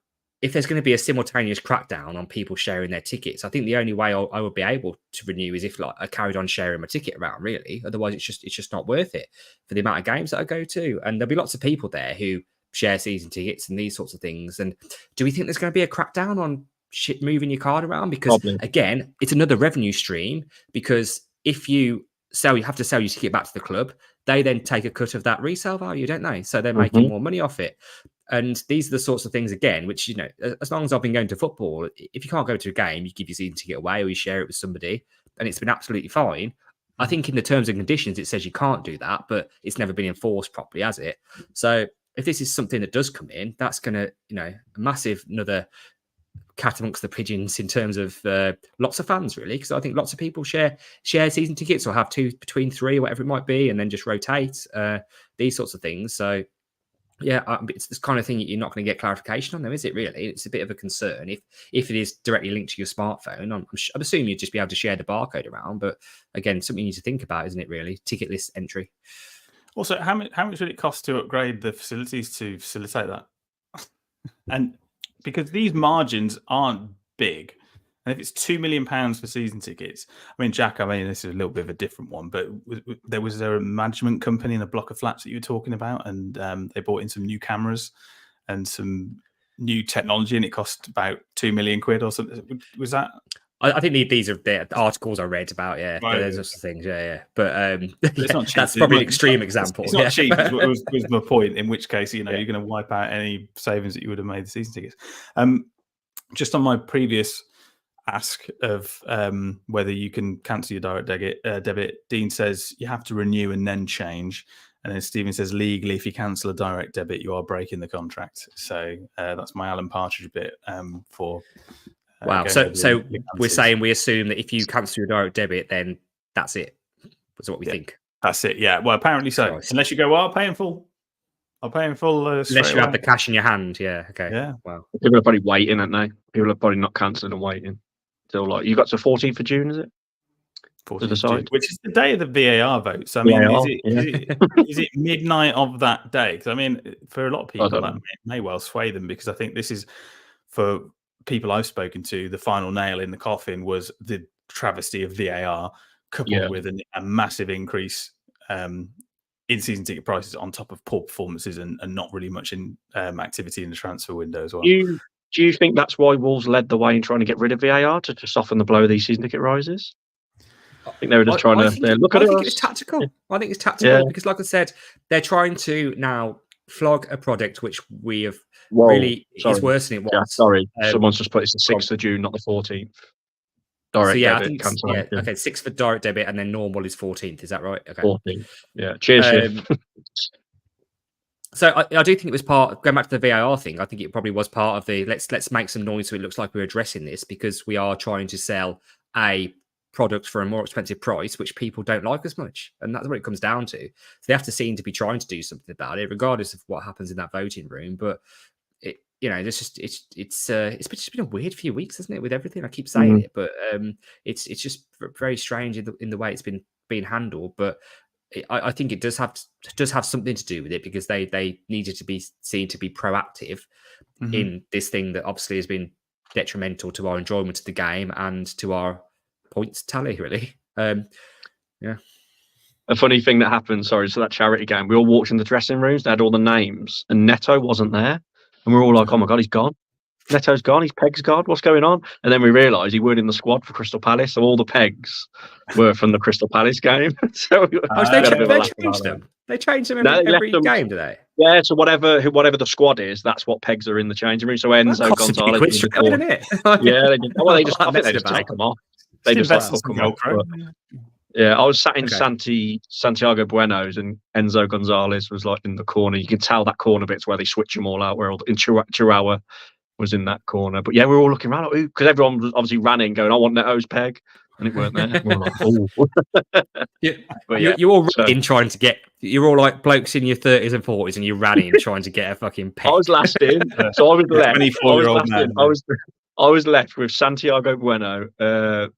if there's going to be a simultaneous crackdown on people sharing their tickets, I think the only way I would be able to renew is if I carried on sharing my ticket around, really. Otherwise, it's just not worth it for the amount of games that I go to. And there'll be lots of people there who share season tickets and these sorts of things. And do we think there's going to be a crackdown on moving your card around? Because again, it's another revenue stream, because if you have to sell your ticket back to the club, they then take a cut of that resale value, don't they? So they're making more money off it. And these are the sorts of things, again, which, as long as I've been going to football, if you can't go to a game, you give your season ticket away or you share it with somebody, and it's been absolutely fine. I think in the terms and conditions, it says you can't do that, but it's never been enforced properly, has it? So if this is something that does come in, that's going to, a massive another cat amongst the pigeons in terms of lots of fans, really, because I think lots of people share season tickets or have between three or whatever it might be, and then just rotate these sorts of things. So yeah, it's this kind of thing you're not going to get clarification on, though, is it? Really, it's a bit of a concern if it is directly linked to your smartphone. I'm assuming you'd just be able to share the barcode around, but again, something you need to think about, isn't it? Really, ticket list entry. Also, how much would it cost to upgrade the facilities to facilitate that? And because these margins aren't big, and if it's £2 million for season tickets, I mean, Jack, this is a little bit of a different one, but was there a management company in a block of flats that you were talking about, and they bought in some new cameras and some new technology, and it cost about £2 million or something? Was that? I think these are the articles I read about. Yeah, right. Those sorts of things. Yeah. But it's not cheap. That's probably an extreme example. It's not cheap. Was my point. In which case, you're going to wipe out any savings that you would have made the season tickets. Just on my previous ask of whether you can cancel your direct debit, Dean says you have to renew and then change, and then Stephen says legally, if you cancel a direct debit, you are breaking the contract. So that's my Alan Partridge bit for. Wow. So we're saying we assume that if you cancel your direct debit, then that's it. That's what we think. That's it. Yeah. Well, apparently so. Christ. Unless you go, well, I'll pay in full. Unless you have the cash in your hand. Yeah. Okay. Yeah. Wow. People are probably waiting, aren't they? People are probably not cancelling and waiting. Till you got to 14th of June, is it? 14th of June, which is the day of the VAR vote. So I mean, is it midnight of that day? Because for a lot of people, that may well sway them, because I think this is, for people I've spoken to, the final nail in the coffin was the travesty of VAR, coupled with a massive increase in season ticket prices on top of poor performances and not really much in activity in the transfer window as well. Do you think that's why Wolves led the way in trying to get rid of VAR, to soften the blow of these season ticket rises? I think they were just trying to look at it. I think it's tactical. I think it's tactical because, like I said, they're trying to now flog a product which we have is worse than it was. Yeah, sorry, someone's just put it's the 6th of June, not the 14th. Direct debit. I think okay, 6th for direct debit, and then normal is 14th. Is that right? Okay. 14th. Yeah. Cheers. So I do think it was going back to the VAR thing. I think it probably was part of the let's make some noise so it looks like we're addressing this, because we are trying to sell a product for a more expensive price, which people don't like as much, and that's what it comes down to. So they have to seem to be trying to do something about it, regardless of what happens in that voting room. But it's just been a weird few weeks, hasn't it? With everything, I keep saying it, but it's just very strange in the way it's been being handled. But I think it does have something to do with it, because they needed to be seen to be proactive in this thing that obviously has been detrimental to our enjoyment of the game and to our points tally, really. Yeah. A funny thing that happened, so that charity game, we all walked in the dressing rooms, they had all the names, and Neto wasn't there. And we're all like, oh my God, he's gone. Neto's gone, his pegs gone, what's going on? And then we realised he weren't in the squad for Crystal Palace, so all the pegs were from the Crystal Palace game. So they changed them. They changed them every game, do they? Yeah, so whatever the squad is, that's what pegs are in the changing room. So Enzo Gonzalez, isn't it? yeah, I think they just take them off. They just like hook them off. Yeah, I was sat in Santiago Bueno's, and Enzo Gonzalez was like in the corner. You can tell that corner bit's where they switch them all out. Where in Chihuahua was in that corner. But yeah, we were all looking around because everyone was obviously running, going, "I want Neto's peg," and it weren't there. We were like, "Oh." You're all running trying to get. You're all like blokes in your 30s and 40s, and you're running trying to get a fucking peg. I was last in, so I was left. 24-year-old man. I was left with Santiago Bueno,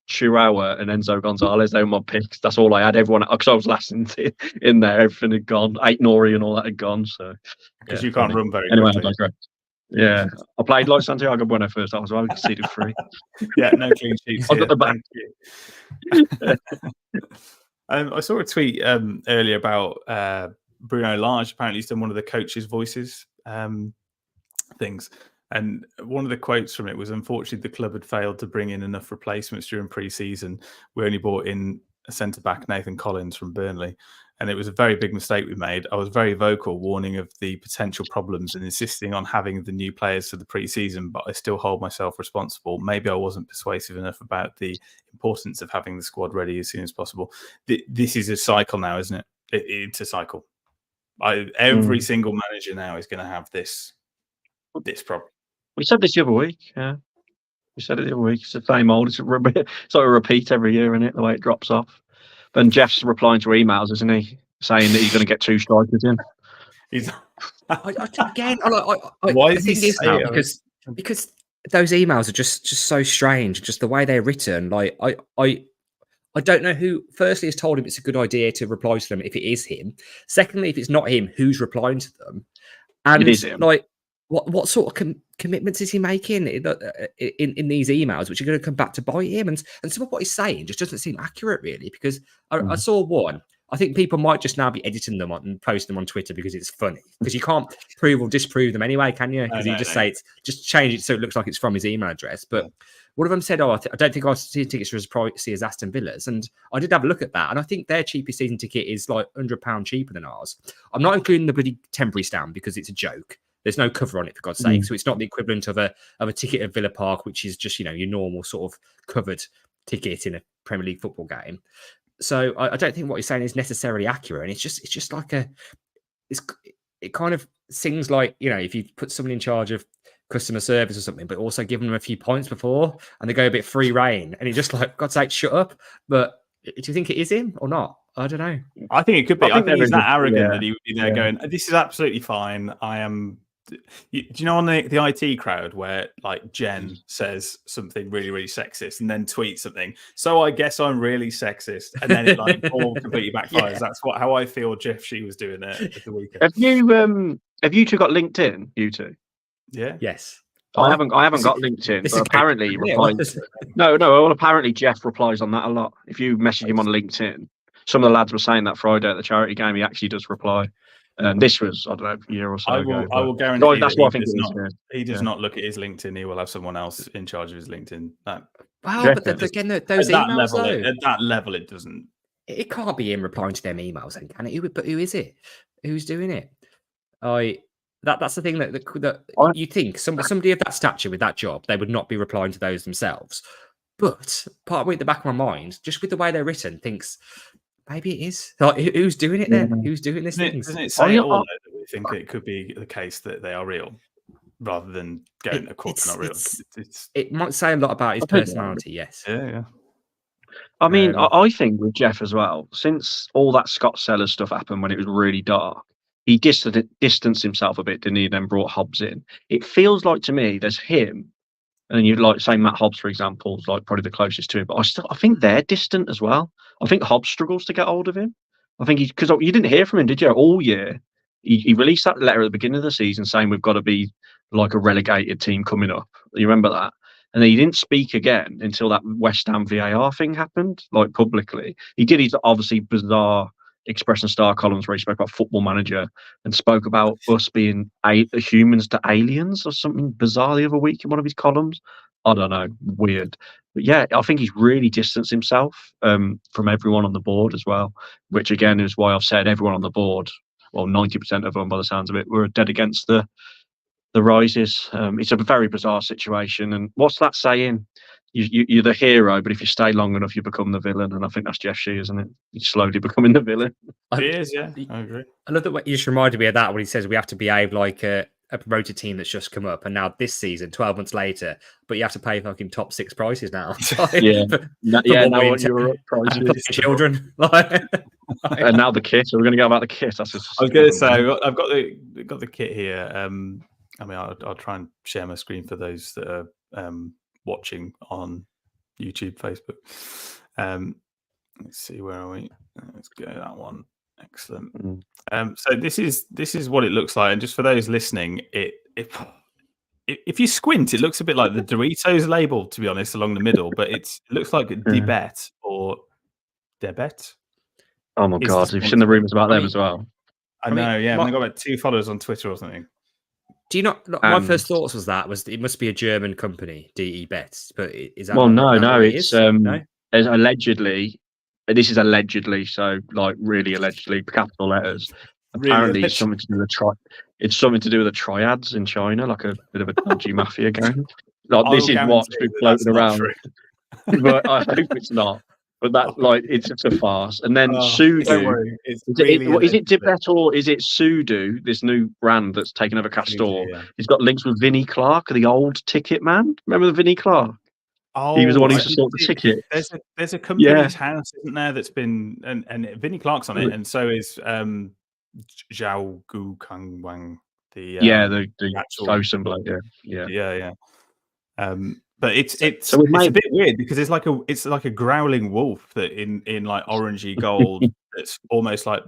Chihuahua, and Enzo Gonzalez. They were my picks. That's all I had. Everyone, because I was last in there. Everything had gone. Ait Nori and all that had gone. So because you can't run very anyway, quickly. Yeah, I played like Santiago Bueno first. I was well, we conceded 3. Yeah, no clean sheets. I got the back. I saw a tweet earlier about Bruno Lage. Apparently, he's done one of the coaches' voices things. And one of the quotes from it was, unfortunately, the club had failed to bring in enough replacements during pre-season. We only brought in a centre-back, Nathan Collins, from Burnley. And it was a very big mistake we made. I was very vocal, warning of the potential problems and insisting on having the new players for the pre-season, but I still hold myself responsible. Maybe I wasn't persuasive enough about the importance of having the squad ready as soon as possible. This is a cycle now, isn't it? It's a cycle. Every single manager now is going to have this problem. We said this the other week, yeah. We said it the other week. It's the same old. It's like a repeat every year, isn't it? The way it drops off. Then Jeff's replying to emails, isn't he? Saying that he's going to get 2 strikers in. Why is he saying because those emails are just so strange. Just the way they're written. Like I don't know who. Firstly, has told him it's a good idea to reply to them if it is him. Secondly, if it's not him, who's replying to them? And it is him. Like, what sort of commitments is he making in these emails, which are going to come back to bite him? And some of what he's saying just doesn't seem accurate, really. Because I saw one. I think people might just now be editing them and posting them on Twitter because it's funny. Because you can't prove or disprove them anyway, can you? Because say it's just change it so it looks like it's from his email address. But one of them said, "Oh, I don't think I'll see tickets for as pricey as Aston Villa's." And I did have a look at that, and I think their cheapest season ticket is like £100 cheaper than ours. I'm not including the bloody temporary stand because it's a joke. There's no cover on it, for God's sake. So it's not the equivalent of a ticket at Villa Park, which is just, your normal sort of covered ticket in a Premier League football game. So I don't think what he's saying is necessarily accurate. And it's just like it kind of sings like, if you put someone in charge of customer service or something, but also giving them a few points before and they go a bit free reign and he's just like, God's sake, shut up. But do you think it is him or not? I don't know. I think it could be. I think he's that arrogant that he would be there going, this is absolutely fine. I am. Do you know on the IT crowd where like Jen says something really, really sexist and then tweets something? So I guess I'm really sexist, and then it like all completely backfires. That's how I feel. Jeff, she was doing it at the weekend. Have you two got LinkedIn? You two? Yeah. Yes. I haven't got LinkedIn, but apparently replies. No. Well, apparently Jeff replies on that a lot. If you message him on LinkedIn, some of the lads were saying that Friday at the charity game he actually does reply. This was, I don't know, a year or so ago. I will guarantee that's what I think he does not look at his LinkedIn. He will have someone else in charge of his LinkedIn. But again, those emails, at that level, it doesn't. It can't be him replying to them emails, then, can it? But who is it? Who's doing it? That's the thing that you think somebody of that stature with that job, they would not be replying to those themselves. But part of me at the back of my mind, just with the way they're written, thinks maybe it is. Like, who's doing it then? Yeah. Who's doing this thing? Doesn't it say all that we think it could be the case that they are real, rather than going, of course, they're not real? It might say a lot about his personality, yes. Yeah. I mean, I think with Jeff as well, since all that Scott Sellers stuff happened when it was really dark, he distanced himself a bit, didn't he? Then brought Hobbs in. It feels like to me there's him, and you'd like say Matt Hobbs, for example, is like probably the closest to him. But I think they're distant as well. I think Hobbs struggles to get hold of him. I think because you didn't hear from him, did you? All year, he released that letter at the beginning of the season saying we've got to be like a relegated team coming up. You remember that? And then he didn't speak again until that West Ham VAR thing happened, like publicly. He did his obviously bizarre Express and Star columns where he spoke about Football Manager and spoke about us being humans to aliens or something bizarre the other week in one of his columns. I don't know, weird. But yeah, I think he's really distanced himself from everyone on the board as well, which again is why I've said everyone on the board well, 90% of them, by the sounds of it, were dead against the rises. It's a very bizarre situation. And what's that saying? You're the hero, but if you stay long enough, you become the villain. And I think that's Jeff Shee, isn't it? He's slowly becoming the villain. He is, yeah. I agree. I love that you just reminded me of that when he says we have to behave like a promoted team that's just come up, and now this season, 12 months later, but you have to pay fucking top 6 prices now. Yeah, now what Europe prices, children, and now the kit. So we're going to go about the kit. That's just, I was going to say I've got the kit here. I mean, I'll try and share my screen for those that are watching on YouTube, Facebook. Let's see, where are we? Let's go that one. Excellent. So this is what it looks like, and just for those listening, if you squint, it looks a bit like the Doritos label, to be honest, along the middle, but it looks like Debet or Debet. Oh my god, you've seen the rumors about them as well. I know, yeah. I got about 2 followers on Twitter or something. Do you not? My first thoughts was it must be a German company, DE Bets, but is that? Well, no, it's no? allegedly. This is allegedly, so like really allegedly, capital letters. Apparently, it's something to do with It's something to do with the triads in China, like a bit of a dodgy mafia gang. Like this is what's been floating around, but I hope it's not. But that, like, it's just a farce. And then Sudo. Is it Debet or is it Sudo? This new brand that's taken over Castor. Yeah. It's got links with Vinnie Clark, the old ticket man. Remember the Vinnie Clark? Oh, he was the one who used to sort the ticket. There's a company's house, isn't there? That's been and Vinnie Clark's on it, and so is Zhao Gu Kang Wang. The actual bloke. Yeah. But it's a bit weird because it's like a growling wolf that in like orangey gold that's almost like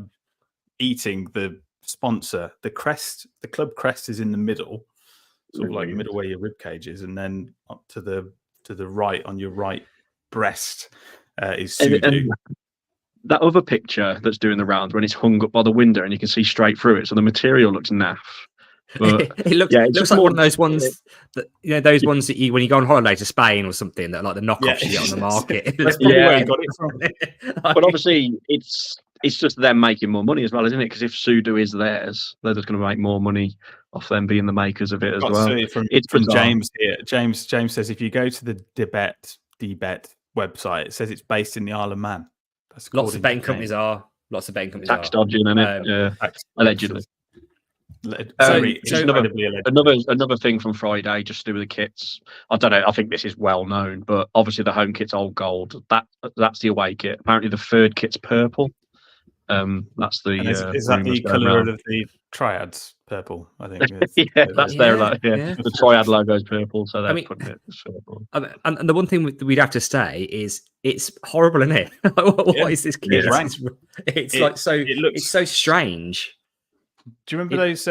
eating the sponsor. The crest, the club crest, is in the middle, sort of like the middle where your rib cage is, and then up to the right on your right breast is Sudo. And that other picture that's doing the round when it's hung up by the window and you can see straight through it, so the material looks naff. But it looks like one of those ones that those ones that when you go on holiday to Spain or something, that like the knockoffs you get on the market. That's probably where you got it from. But obviously, it's just them making more money as well, isn't it? Because if Sudo is theirs, they're just going to make more money off them being the makers of it as well. It's from James here. James says if you go to the Debet website, it says it's based in the Isle of Man. Lots of betting companies are. Tax dodging, isn't it? Allegedly. Another thing from Friday, just to do with the kits. I don't know. I think this is well known, but obviously the home kit's old gold. That's the away kit. Apparently the third kit's purple. That's the. Is that the colour of the triads? Purple, I think. That's their The triad logo is purple, so they're putting it as purple. And the one thing we'd have to say is it's horrible, isn't it? What is this kit? It's so strange. Do you remember those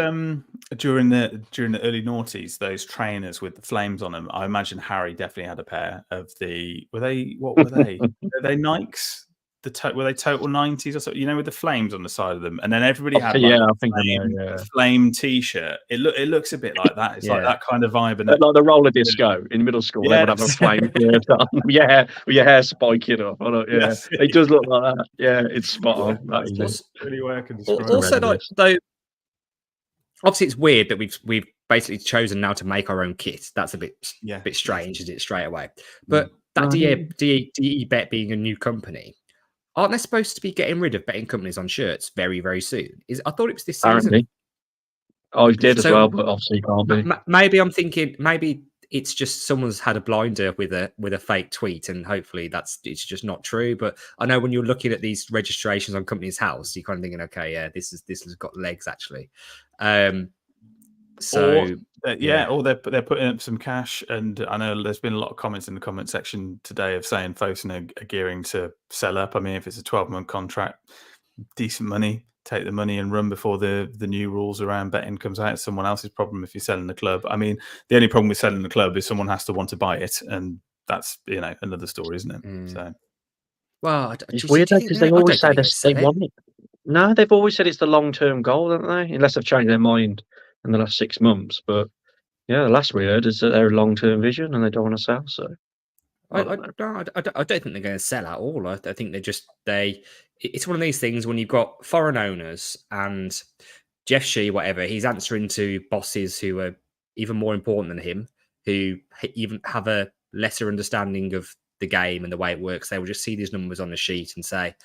during the early noughties, those trainers with the flames on them? I imagine Harry definitely had a pair of the. What were they? Were they Nikes? Were they Total 90s or something? You know, with the flames on the side of them, and then everybody had flame T-shirt. It looks a bit like that. It's like that kind of vibe, and like the roller disco in middle school. They would have a flame with your hair spiking up. It does look like that. Yeah, it's spot on. That's really where I can describe it. Also, though. Obviously, it's weird that we've basically chosen now to make our own kit. That's a bit strange, is it, straight away? But that DE Bet being a new company, aren't they supposed to be getting rid of betting companies on shirts very, very soon? I thought it was this season. Oh, he did as well, but obviously he can't be. Maybe I'm thinking it's just someone's had a blinder with a fake tweet, and hopefully it's just not true. But I know when you're looking at these registrations on Company's House, you're kind of thinking, okay, yeah, this has got legs actually. Or they're putting up some cash, and I know there's been a lot of comments in the comment section today of saying Fosun are gearing to sell up. I mean, if it's a 12-month contract, decent money. Take the money and run before the new rules around betting comes out. It's someone else's problem if you're selling the club. I mean, the only problem with selling the club is someone has to want to buy it, and that's another story, isn't it? So, well, it's weird because they always say they want it. No, they've always said it's the long-term goal, haven't they? Unless they've changed their mind in the last 6 months. But yeah, the last we heard is that they're a long-term vision and they don't want to sell. So I don't know. I don't think they're going to sell at all. I think it's one of these things when you've got foreign owners and Jeff Shee, whatever, he's answering to bosses who are even more important than him, who even have a lesser understanding of the game and the way it works. They will just see these numbers on the sheet and say,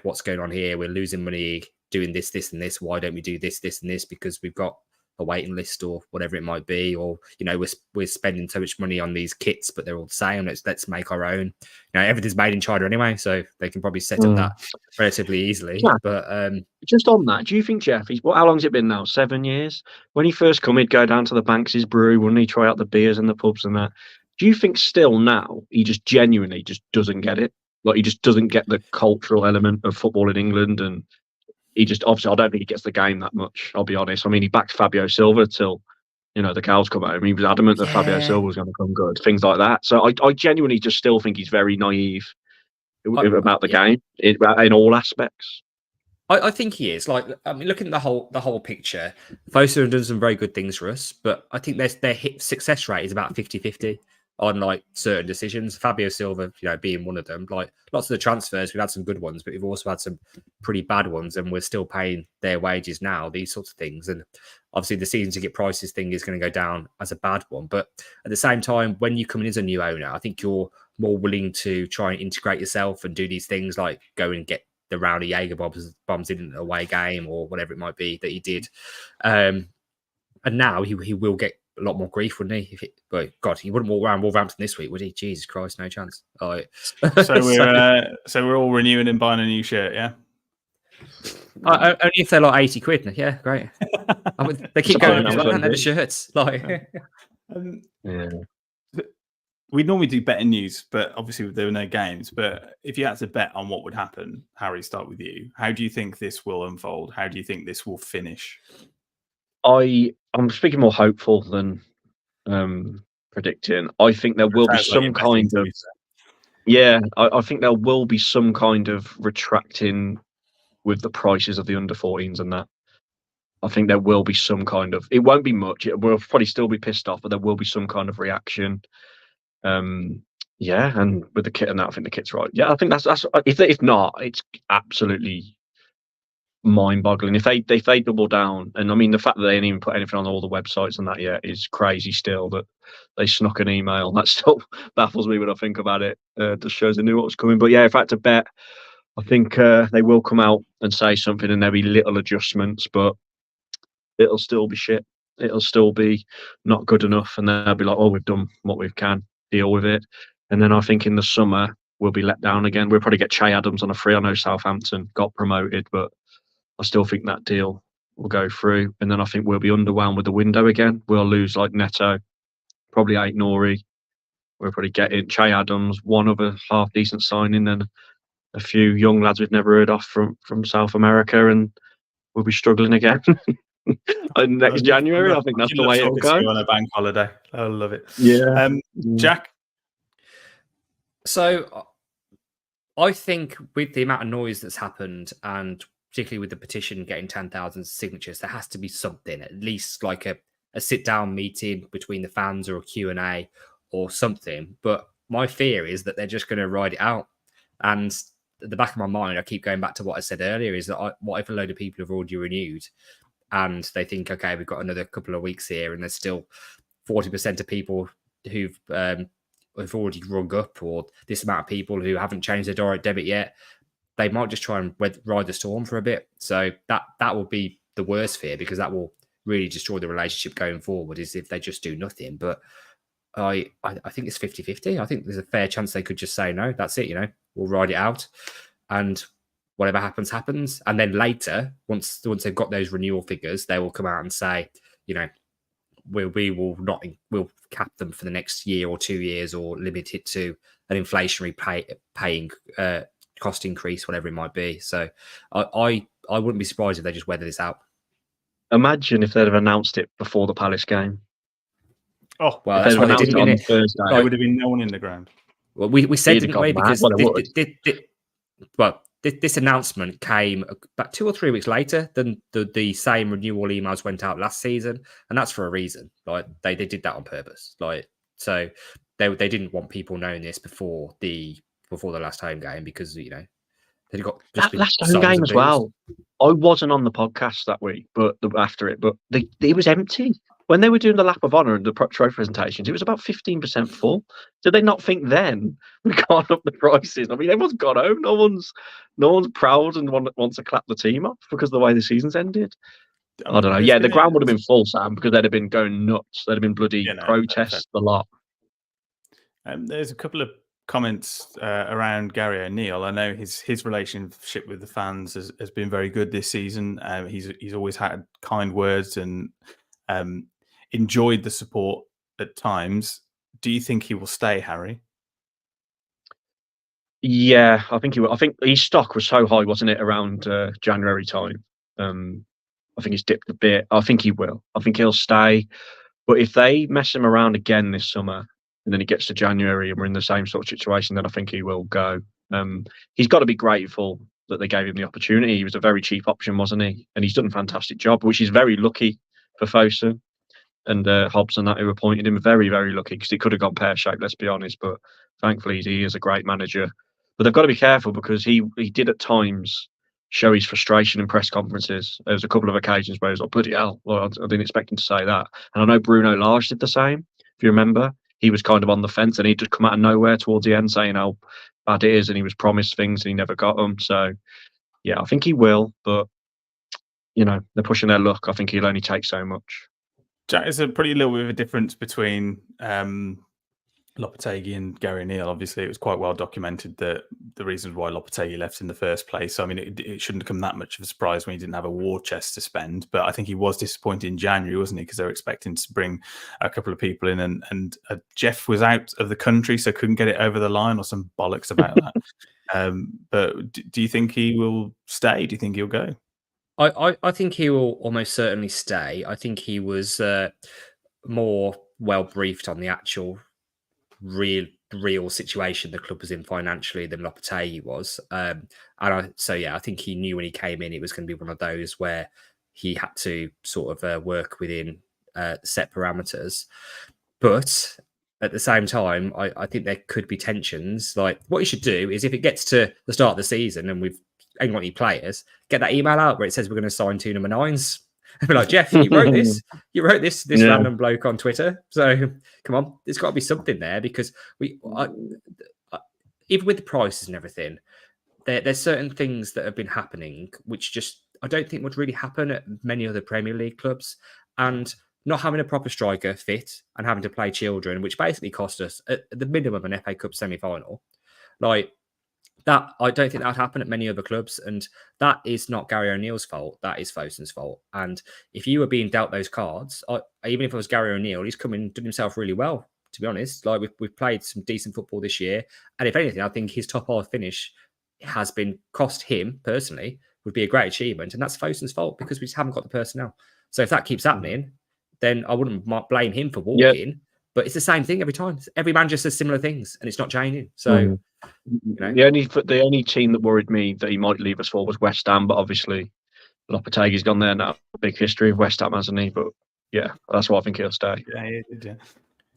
what's going on here? We're losing money doing this, this, and this. Why don't we do this, this, and this? Because we've got a waiting list or whatever it might be, or we're spending so much money on these kits, but they're all the same. Let's make our own. Everything's made in China anyway, so they can probably set up that relatively easily. Yeah. But just on that, do you think Jeff? How long's it been now? 7 years. When he first come, he'd go down to the Banks' brew, wouldn't he? Try out the beers in the pubs and that. Do you think still now he just genuinely just doesn't get it? Like he just doesn't get the cultural element of football in England, and he just obviously I don't think he gets the game that much. I'll be honest. I mean, he backed Fabio Silva till the cows come home. He was adamant that Fabio Silva was going to come good, things like that. So I genuinely just still think he's very naive about the game in all aspects. I think he is. Like, I mean, looking at the whole picture, Foster has done some very good things for us, but I think their hit success rate is about 50-50 on like certain decisions. Fabio Silva, being one of them. Like lots of the transfers, we've had some good ones, but we've also had some pretty bad ones, and we're still paying their wages now. These sorts of things, and obviously the season ticket prices thing is going to go down as a bad one. But at the same time, when you come in as a new owner, I think you're more willing to try and integrate yourself and do these things like go and get the rowdy Jaeger bombs in an away game or whatever it might be that he did. And now he will get a lot more grief, wouldn't he? But God, he wouldn't walk around Wolverhampton this week, would he? Jesus Christ, no chance. Oh, so we're all renewing and buying a new shirt, yeah? Only if they're like 80 quid. Yeah, great. I mean, they keep going on the shirts. Like, yeah. We'd normally do betting news, but obviously there were no games. But if you had to bet on what would happen, Harry, start with you. How do you think this will unfold? How do you think this will finish? I'm speaking more hopeful than predicting. I think there will be some kind of I think there will be some kind of retracting with the prices of the under 14s and that. I think there will be some kind of. It won't be much. We'll probably still be pissed off, but there will be some kind of reaction. And with the kit and that, I think the kit's right. Yeah, I think that's if not, it's absolutely mind-boggling. If they double down, and I mean the fact that they didn't even put anything on all the websites and that yet is crazy. Still, that they snuck an email, that still baffles me when I think about it. Just shows they knew what was coming. But yeah, if I had to bet, I think they will come out and say something, and there'll be little adjustments, but it'll still be shit. It'll still be not good enough, and they'll be like, "Oh, we've done what we can, deal with it." And then I think in the summer we'll be let down again. We'll probably get Che Adams on a free. I know Southampton got promoted, but I still think that deal will go through. And then I think we'll be underwhelmed with the window again. We'll lose like Neto, probably Ait Nouri. We'll probably get in Che Adams, one other half decent signing, and a few young lads we've never heard of from South America, and we'll be struggling again. And next January, I think that's the way it'll go. On a bank holiday, I love it. Yeah, Jack. So, I think with the amount of noise that's happened, and particularly with the petition getting 10,000 signatures, there has to be something, at least like a sit-down meeting between the fans or a Q&A or something. But my fear is that they're just going to ride it out. And at the back of my mind, I keep going back to what I said earlier, is that what if a load of people have already renewed and they think, okay, we've got another couple of weeks here, and there's still 40% of people who've already rung up, or this amount of people who haven't changed their direct debit yet. They might just try and ride the storm for a bit. So that will be the worst fear, because that will really destroy the relationship going forward, is if they just do nothing. But I think it's 50-50. I think there's a fair chance they could just say, no, that's it, we'll ride it out. And whatever happens, happens. And then later, once they've got those renewal figures, they will come out and say, we'll cap them for the next year or 2 years, or limit it to an inflationary paying cost increase, whatever it might be. So I wouldn't be surprised if they just weather this out. Imagine if they'd have announced it before the Palace game. Oh, well, that's why they didn't on Thursday. There would have been no one in the ground. Well, we said, didn't we? Because this announcement came about 2 or 3 weeks later than the same renewal emails went out last season, and that's for a reason. Like they did that on purpose. So they didn't want people knowing this before the last home game because they'd got just that last home game as well. I wasn't on the podcast that week, but after it, but it was empty. When they were doing the lap of honour and the trophy presentations, it was about 15% full. Did they not think then we can't up the prices? I mean, everyone's gone home. No one's proud and wants to clap the team up because of the way the season's ended. I don't know. Yeah, the ground would have been full, Sam, because they'd have been going nuts. There'd have been bloody protests a lot. There's a couple of comments around Gary O'Neill. I know his relationship with the fans has been very good this season. He's always had kind words and enjoyed the support at times. Do you think he will stay, Harry? Yeah, I think he will. I think his stock was so high, wasn't it, around January time? I think he's dipped a bit. I think he will. I think he'll stay. But if they mess him around again this summer, and then he gets to January and we're in the same sort of situation, then I think he will go. He's got to be grateful that they gave him the opportunity. He was a very cheap option, wasn't he? And he's done a fantastic job, which is very lucky for Fosun and Hobbs and that who appointed him. Very, very lucky because he could have gone pear-shaped, let's be honest. But thankfully, he is a great manager. But they've got to be careful because he did at times show his frustration in press conferences. There was a couple of occasions where he was like, bloody hell, well, I didn't expect him to say that. And I know Bruno Lage did the same, if you remember. He was kind of on the fence and he'd just come out of nowhere towards the end saying how bad it is, and he was promised things and he never got them. So, yeah, I think he will, but, they're pushing their luck. I think he'll only take so much. Jack, there's a pretty little bit of a difference between Lopetegui and Gary O'Neill. Obviously, it was quite well documented that the reasons why Lopetegui left in the first place. I mean, it shouldn't come that much of a surprise when he didn't have a war chest to spend. But I think he was disappointed in January, wasn't he? Because they were expecting to bring a couple of people in, and Jeff was out of the country, so couldn't get it over the line, or some bollocks about that. But do you think he will stay? Do you think he'll go? I think he will almost certainly stay. I think he was more well briefed on the actual real situation the club was in financially than Lopetegui was. I think he knew when he came in it was going to be one of those where he had to sort of work within set parameters. But at the same time, I think there could be tensions. Like, what you should do is if it gets to the start of the season and we've ain't got any players, get that email out where it says we're going to sign 2 number 9s. And be like, Jeff, you wrote this. You wrote this random bloke on Twitter. So come on, there's got to be something there because even with the prices and everything, there's certain things that have been happening which just I don't think would really happen at many other Premier League clubs. And not having a proper striker fit and having to play children, which basically cost us at the minimum an FA Cup semi-final, like that, I don't think that would happen at many other clubs. And that is not Gary O'Neill's fault. That is Fosun's fault. And if you were being dealt those cards, even if it was Gary O'Neill, he's come in and done himself really well, to be honest. Like we've played some decent football this year. And if anything, I think his top half finish has been cost him personally, would be a great achievement. And that's Fosun's fault because we just haven't got the personnel. So if that keeps happening, then I wouldn't blame him for walking. Yep. But it's the same thing every time. Every manager says similar things, and it's not changing. So, the only team that worried me that he might leave us for was West Ham. But obviously, Lopetegui's gone there now. Big history of West Ham, hasn't he? But yeah, that's why I think he'll stay. Yeah.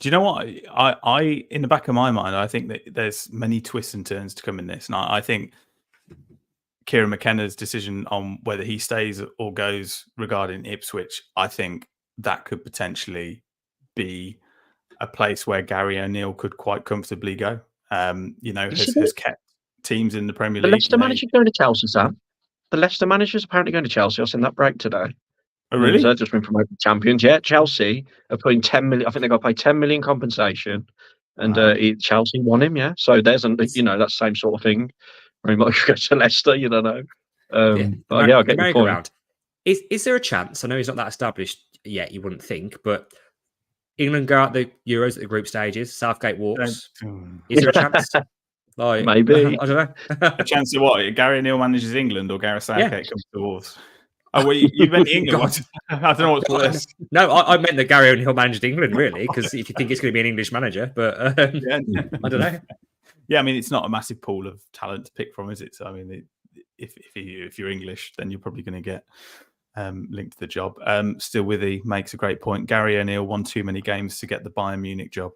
Do you know what? I in the back of my mind, I think that there's many twists and turns to come in this, and I think Kieran McKenna's decision on whether he stays or goes regarding Ipswich, I think that could potentially be a place where Gary O'Neill could quite comfortably go. Has kept teams in the Premier League. The Leicester manager's going to Chelsea, Sam. The Leicester manager's apparently going to Chelsea. I've seen that break today. Oh, really? They've just been promoted champions. Yeah, Chelsea are putting 10 million. I think they got to pay 10 million compensation, and Chelsea won him. Yeah, so there's that same sort of thing. Very much go to Leicester. You don't know. I get your point. Around. Is there a chance? I know he's not that established yet. You wouldn't think, but England go out the Euros at the group stages. Southgate walks. Is there a chance? Like, maybe. I don't know. A chance of what? Gary O'Neill manages England or Gareth Southgate comes to Wolves? Oh, well, you meant England. I don't know what's worse. No, I meant that Gary O'Neill managed England, really, because if you think it's going to be an English manager, but I don't know. Yeah, I mean, it's not a massive pool of talent to pick from, is it? So, I mean, if you're English, then you're probably going to get linked to the job. Still Withy makes a great point. Gary O'Neill won too many games to get the Bayern Munich job.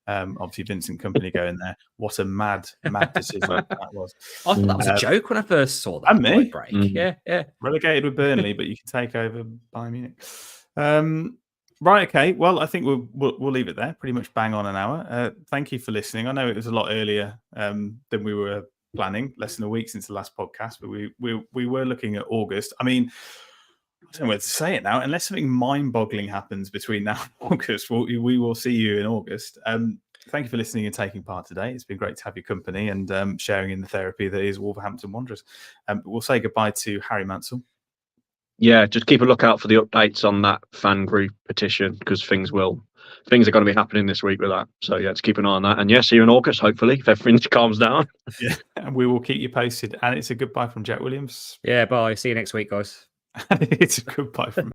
Obviously, Vincent Kompany going there. What a mad decision that was. I thought that was a joke when I first saw that. And me. Break. Yeah. Relegated with Burnley, but you can take over Bayern Munich. Right, okay. Well, I think we'll leave it there. Pretty much bang on an hour. Thank you for listening. I know it was a lot earlier than we were planning, less than a week since the last podcast, but we were looking at August. I mean, I don't know where to say it now. Unless something mind-boggling happens between now and August, we will see you in August. Thank you for listening and taking part today. It's been great to have your company and sharing in the therapy that is Wolverhampton Wanderers. We'll say goodbye to Harry Mansell. Yeah, just keep a lookout for the updates on that fan group petition, because things are going to be happening this week with that. So yeah, just keep an eye on that. And yeah, see you in August, hopefully, if everything calms down. Yeah, and we will keep you posted. And it's a goodbye from Jack Williams. Yeah, bye. See you next week, guys. And it's a goodbye from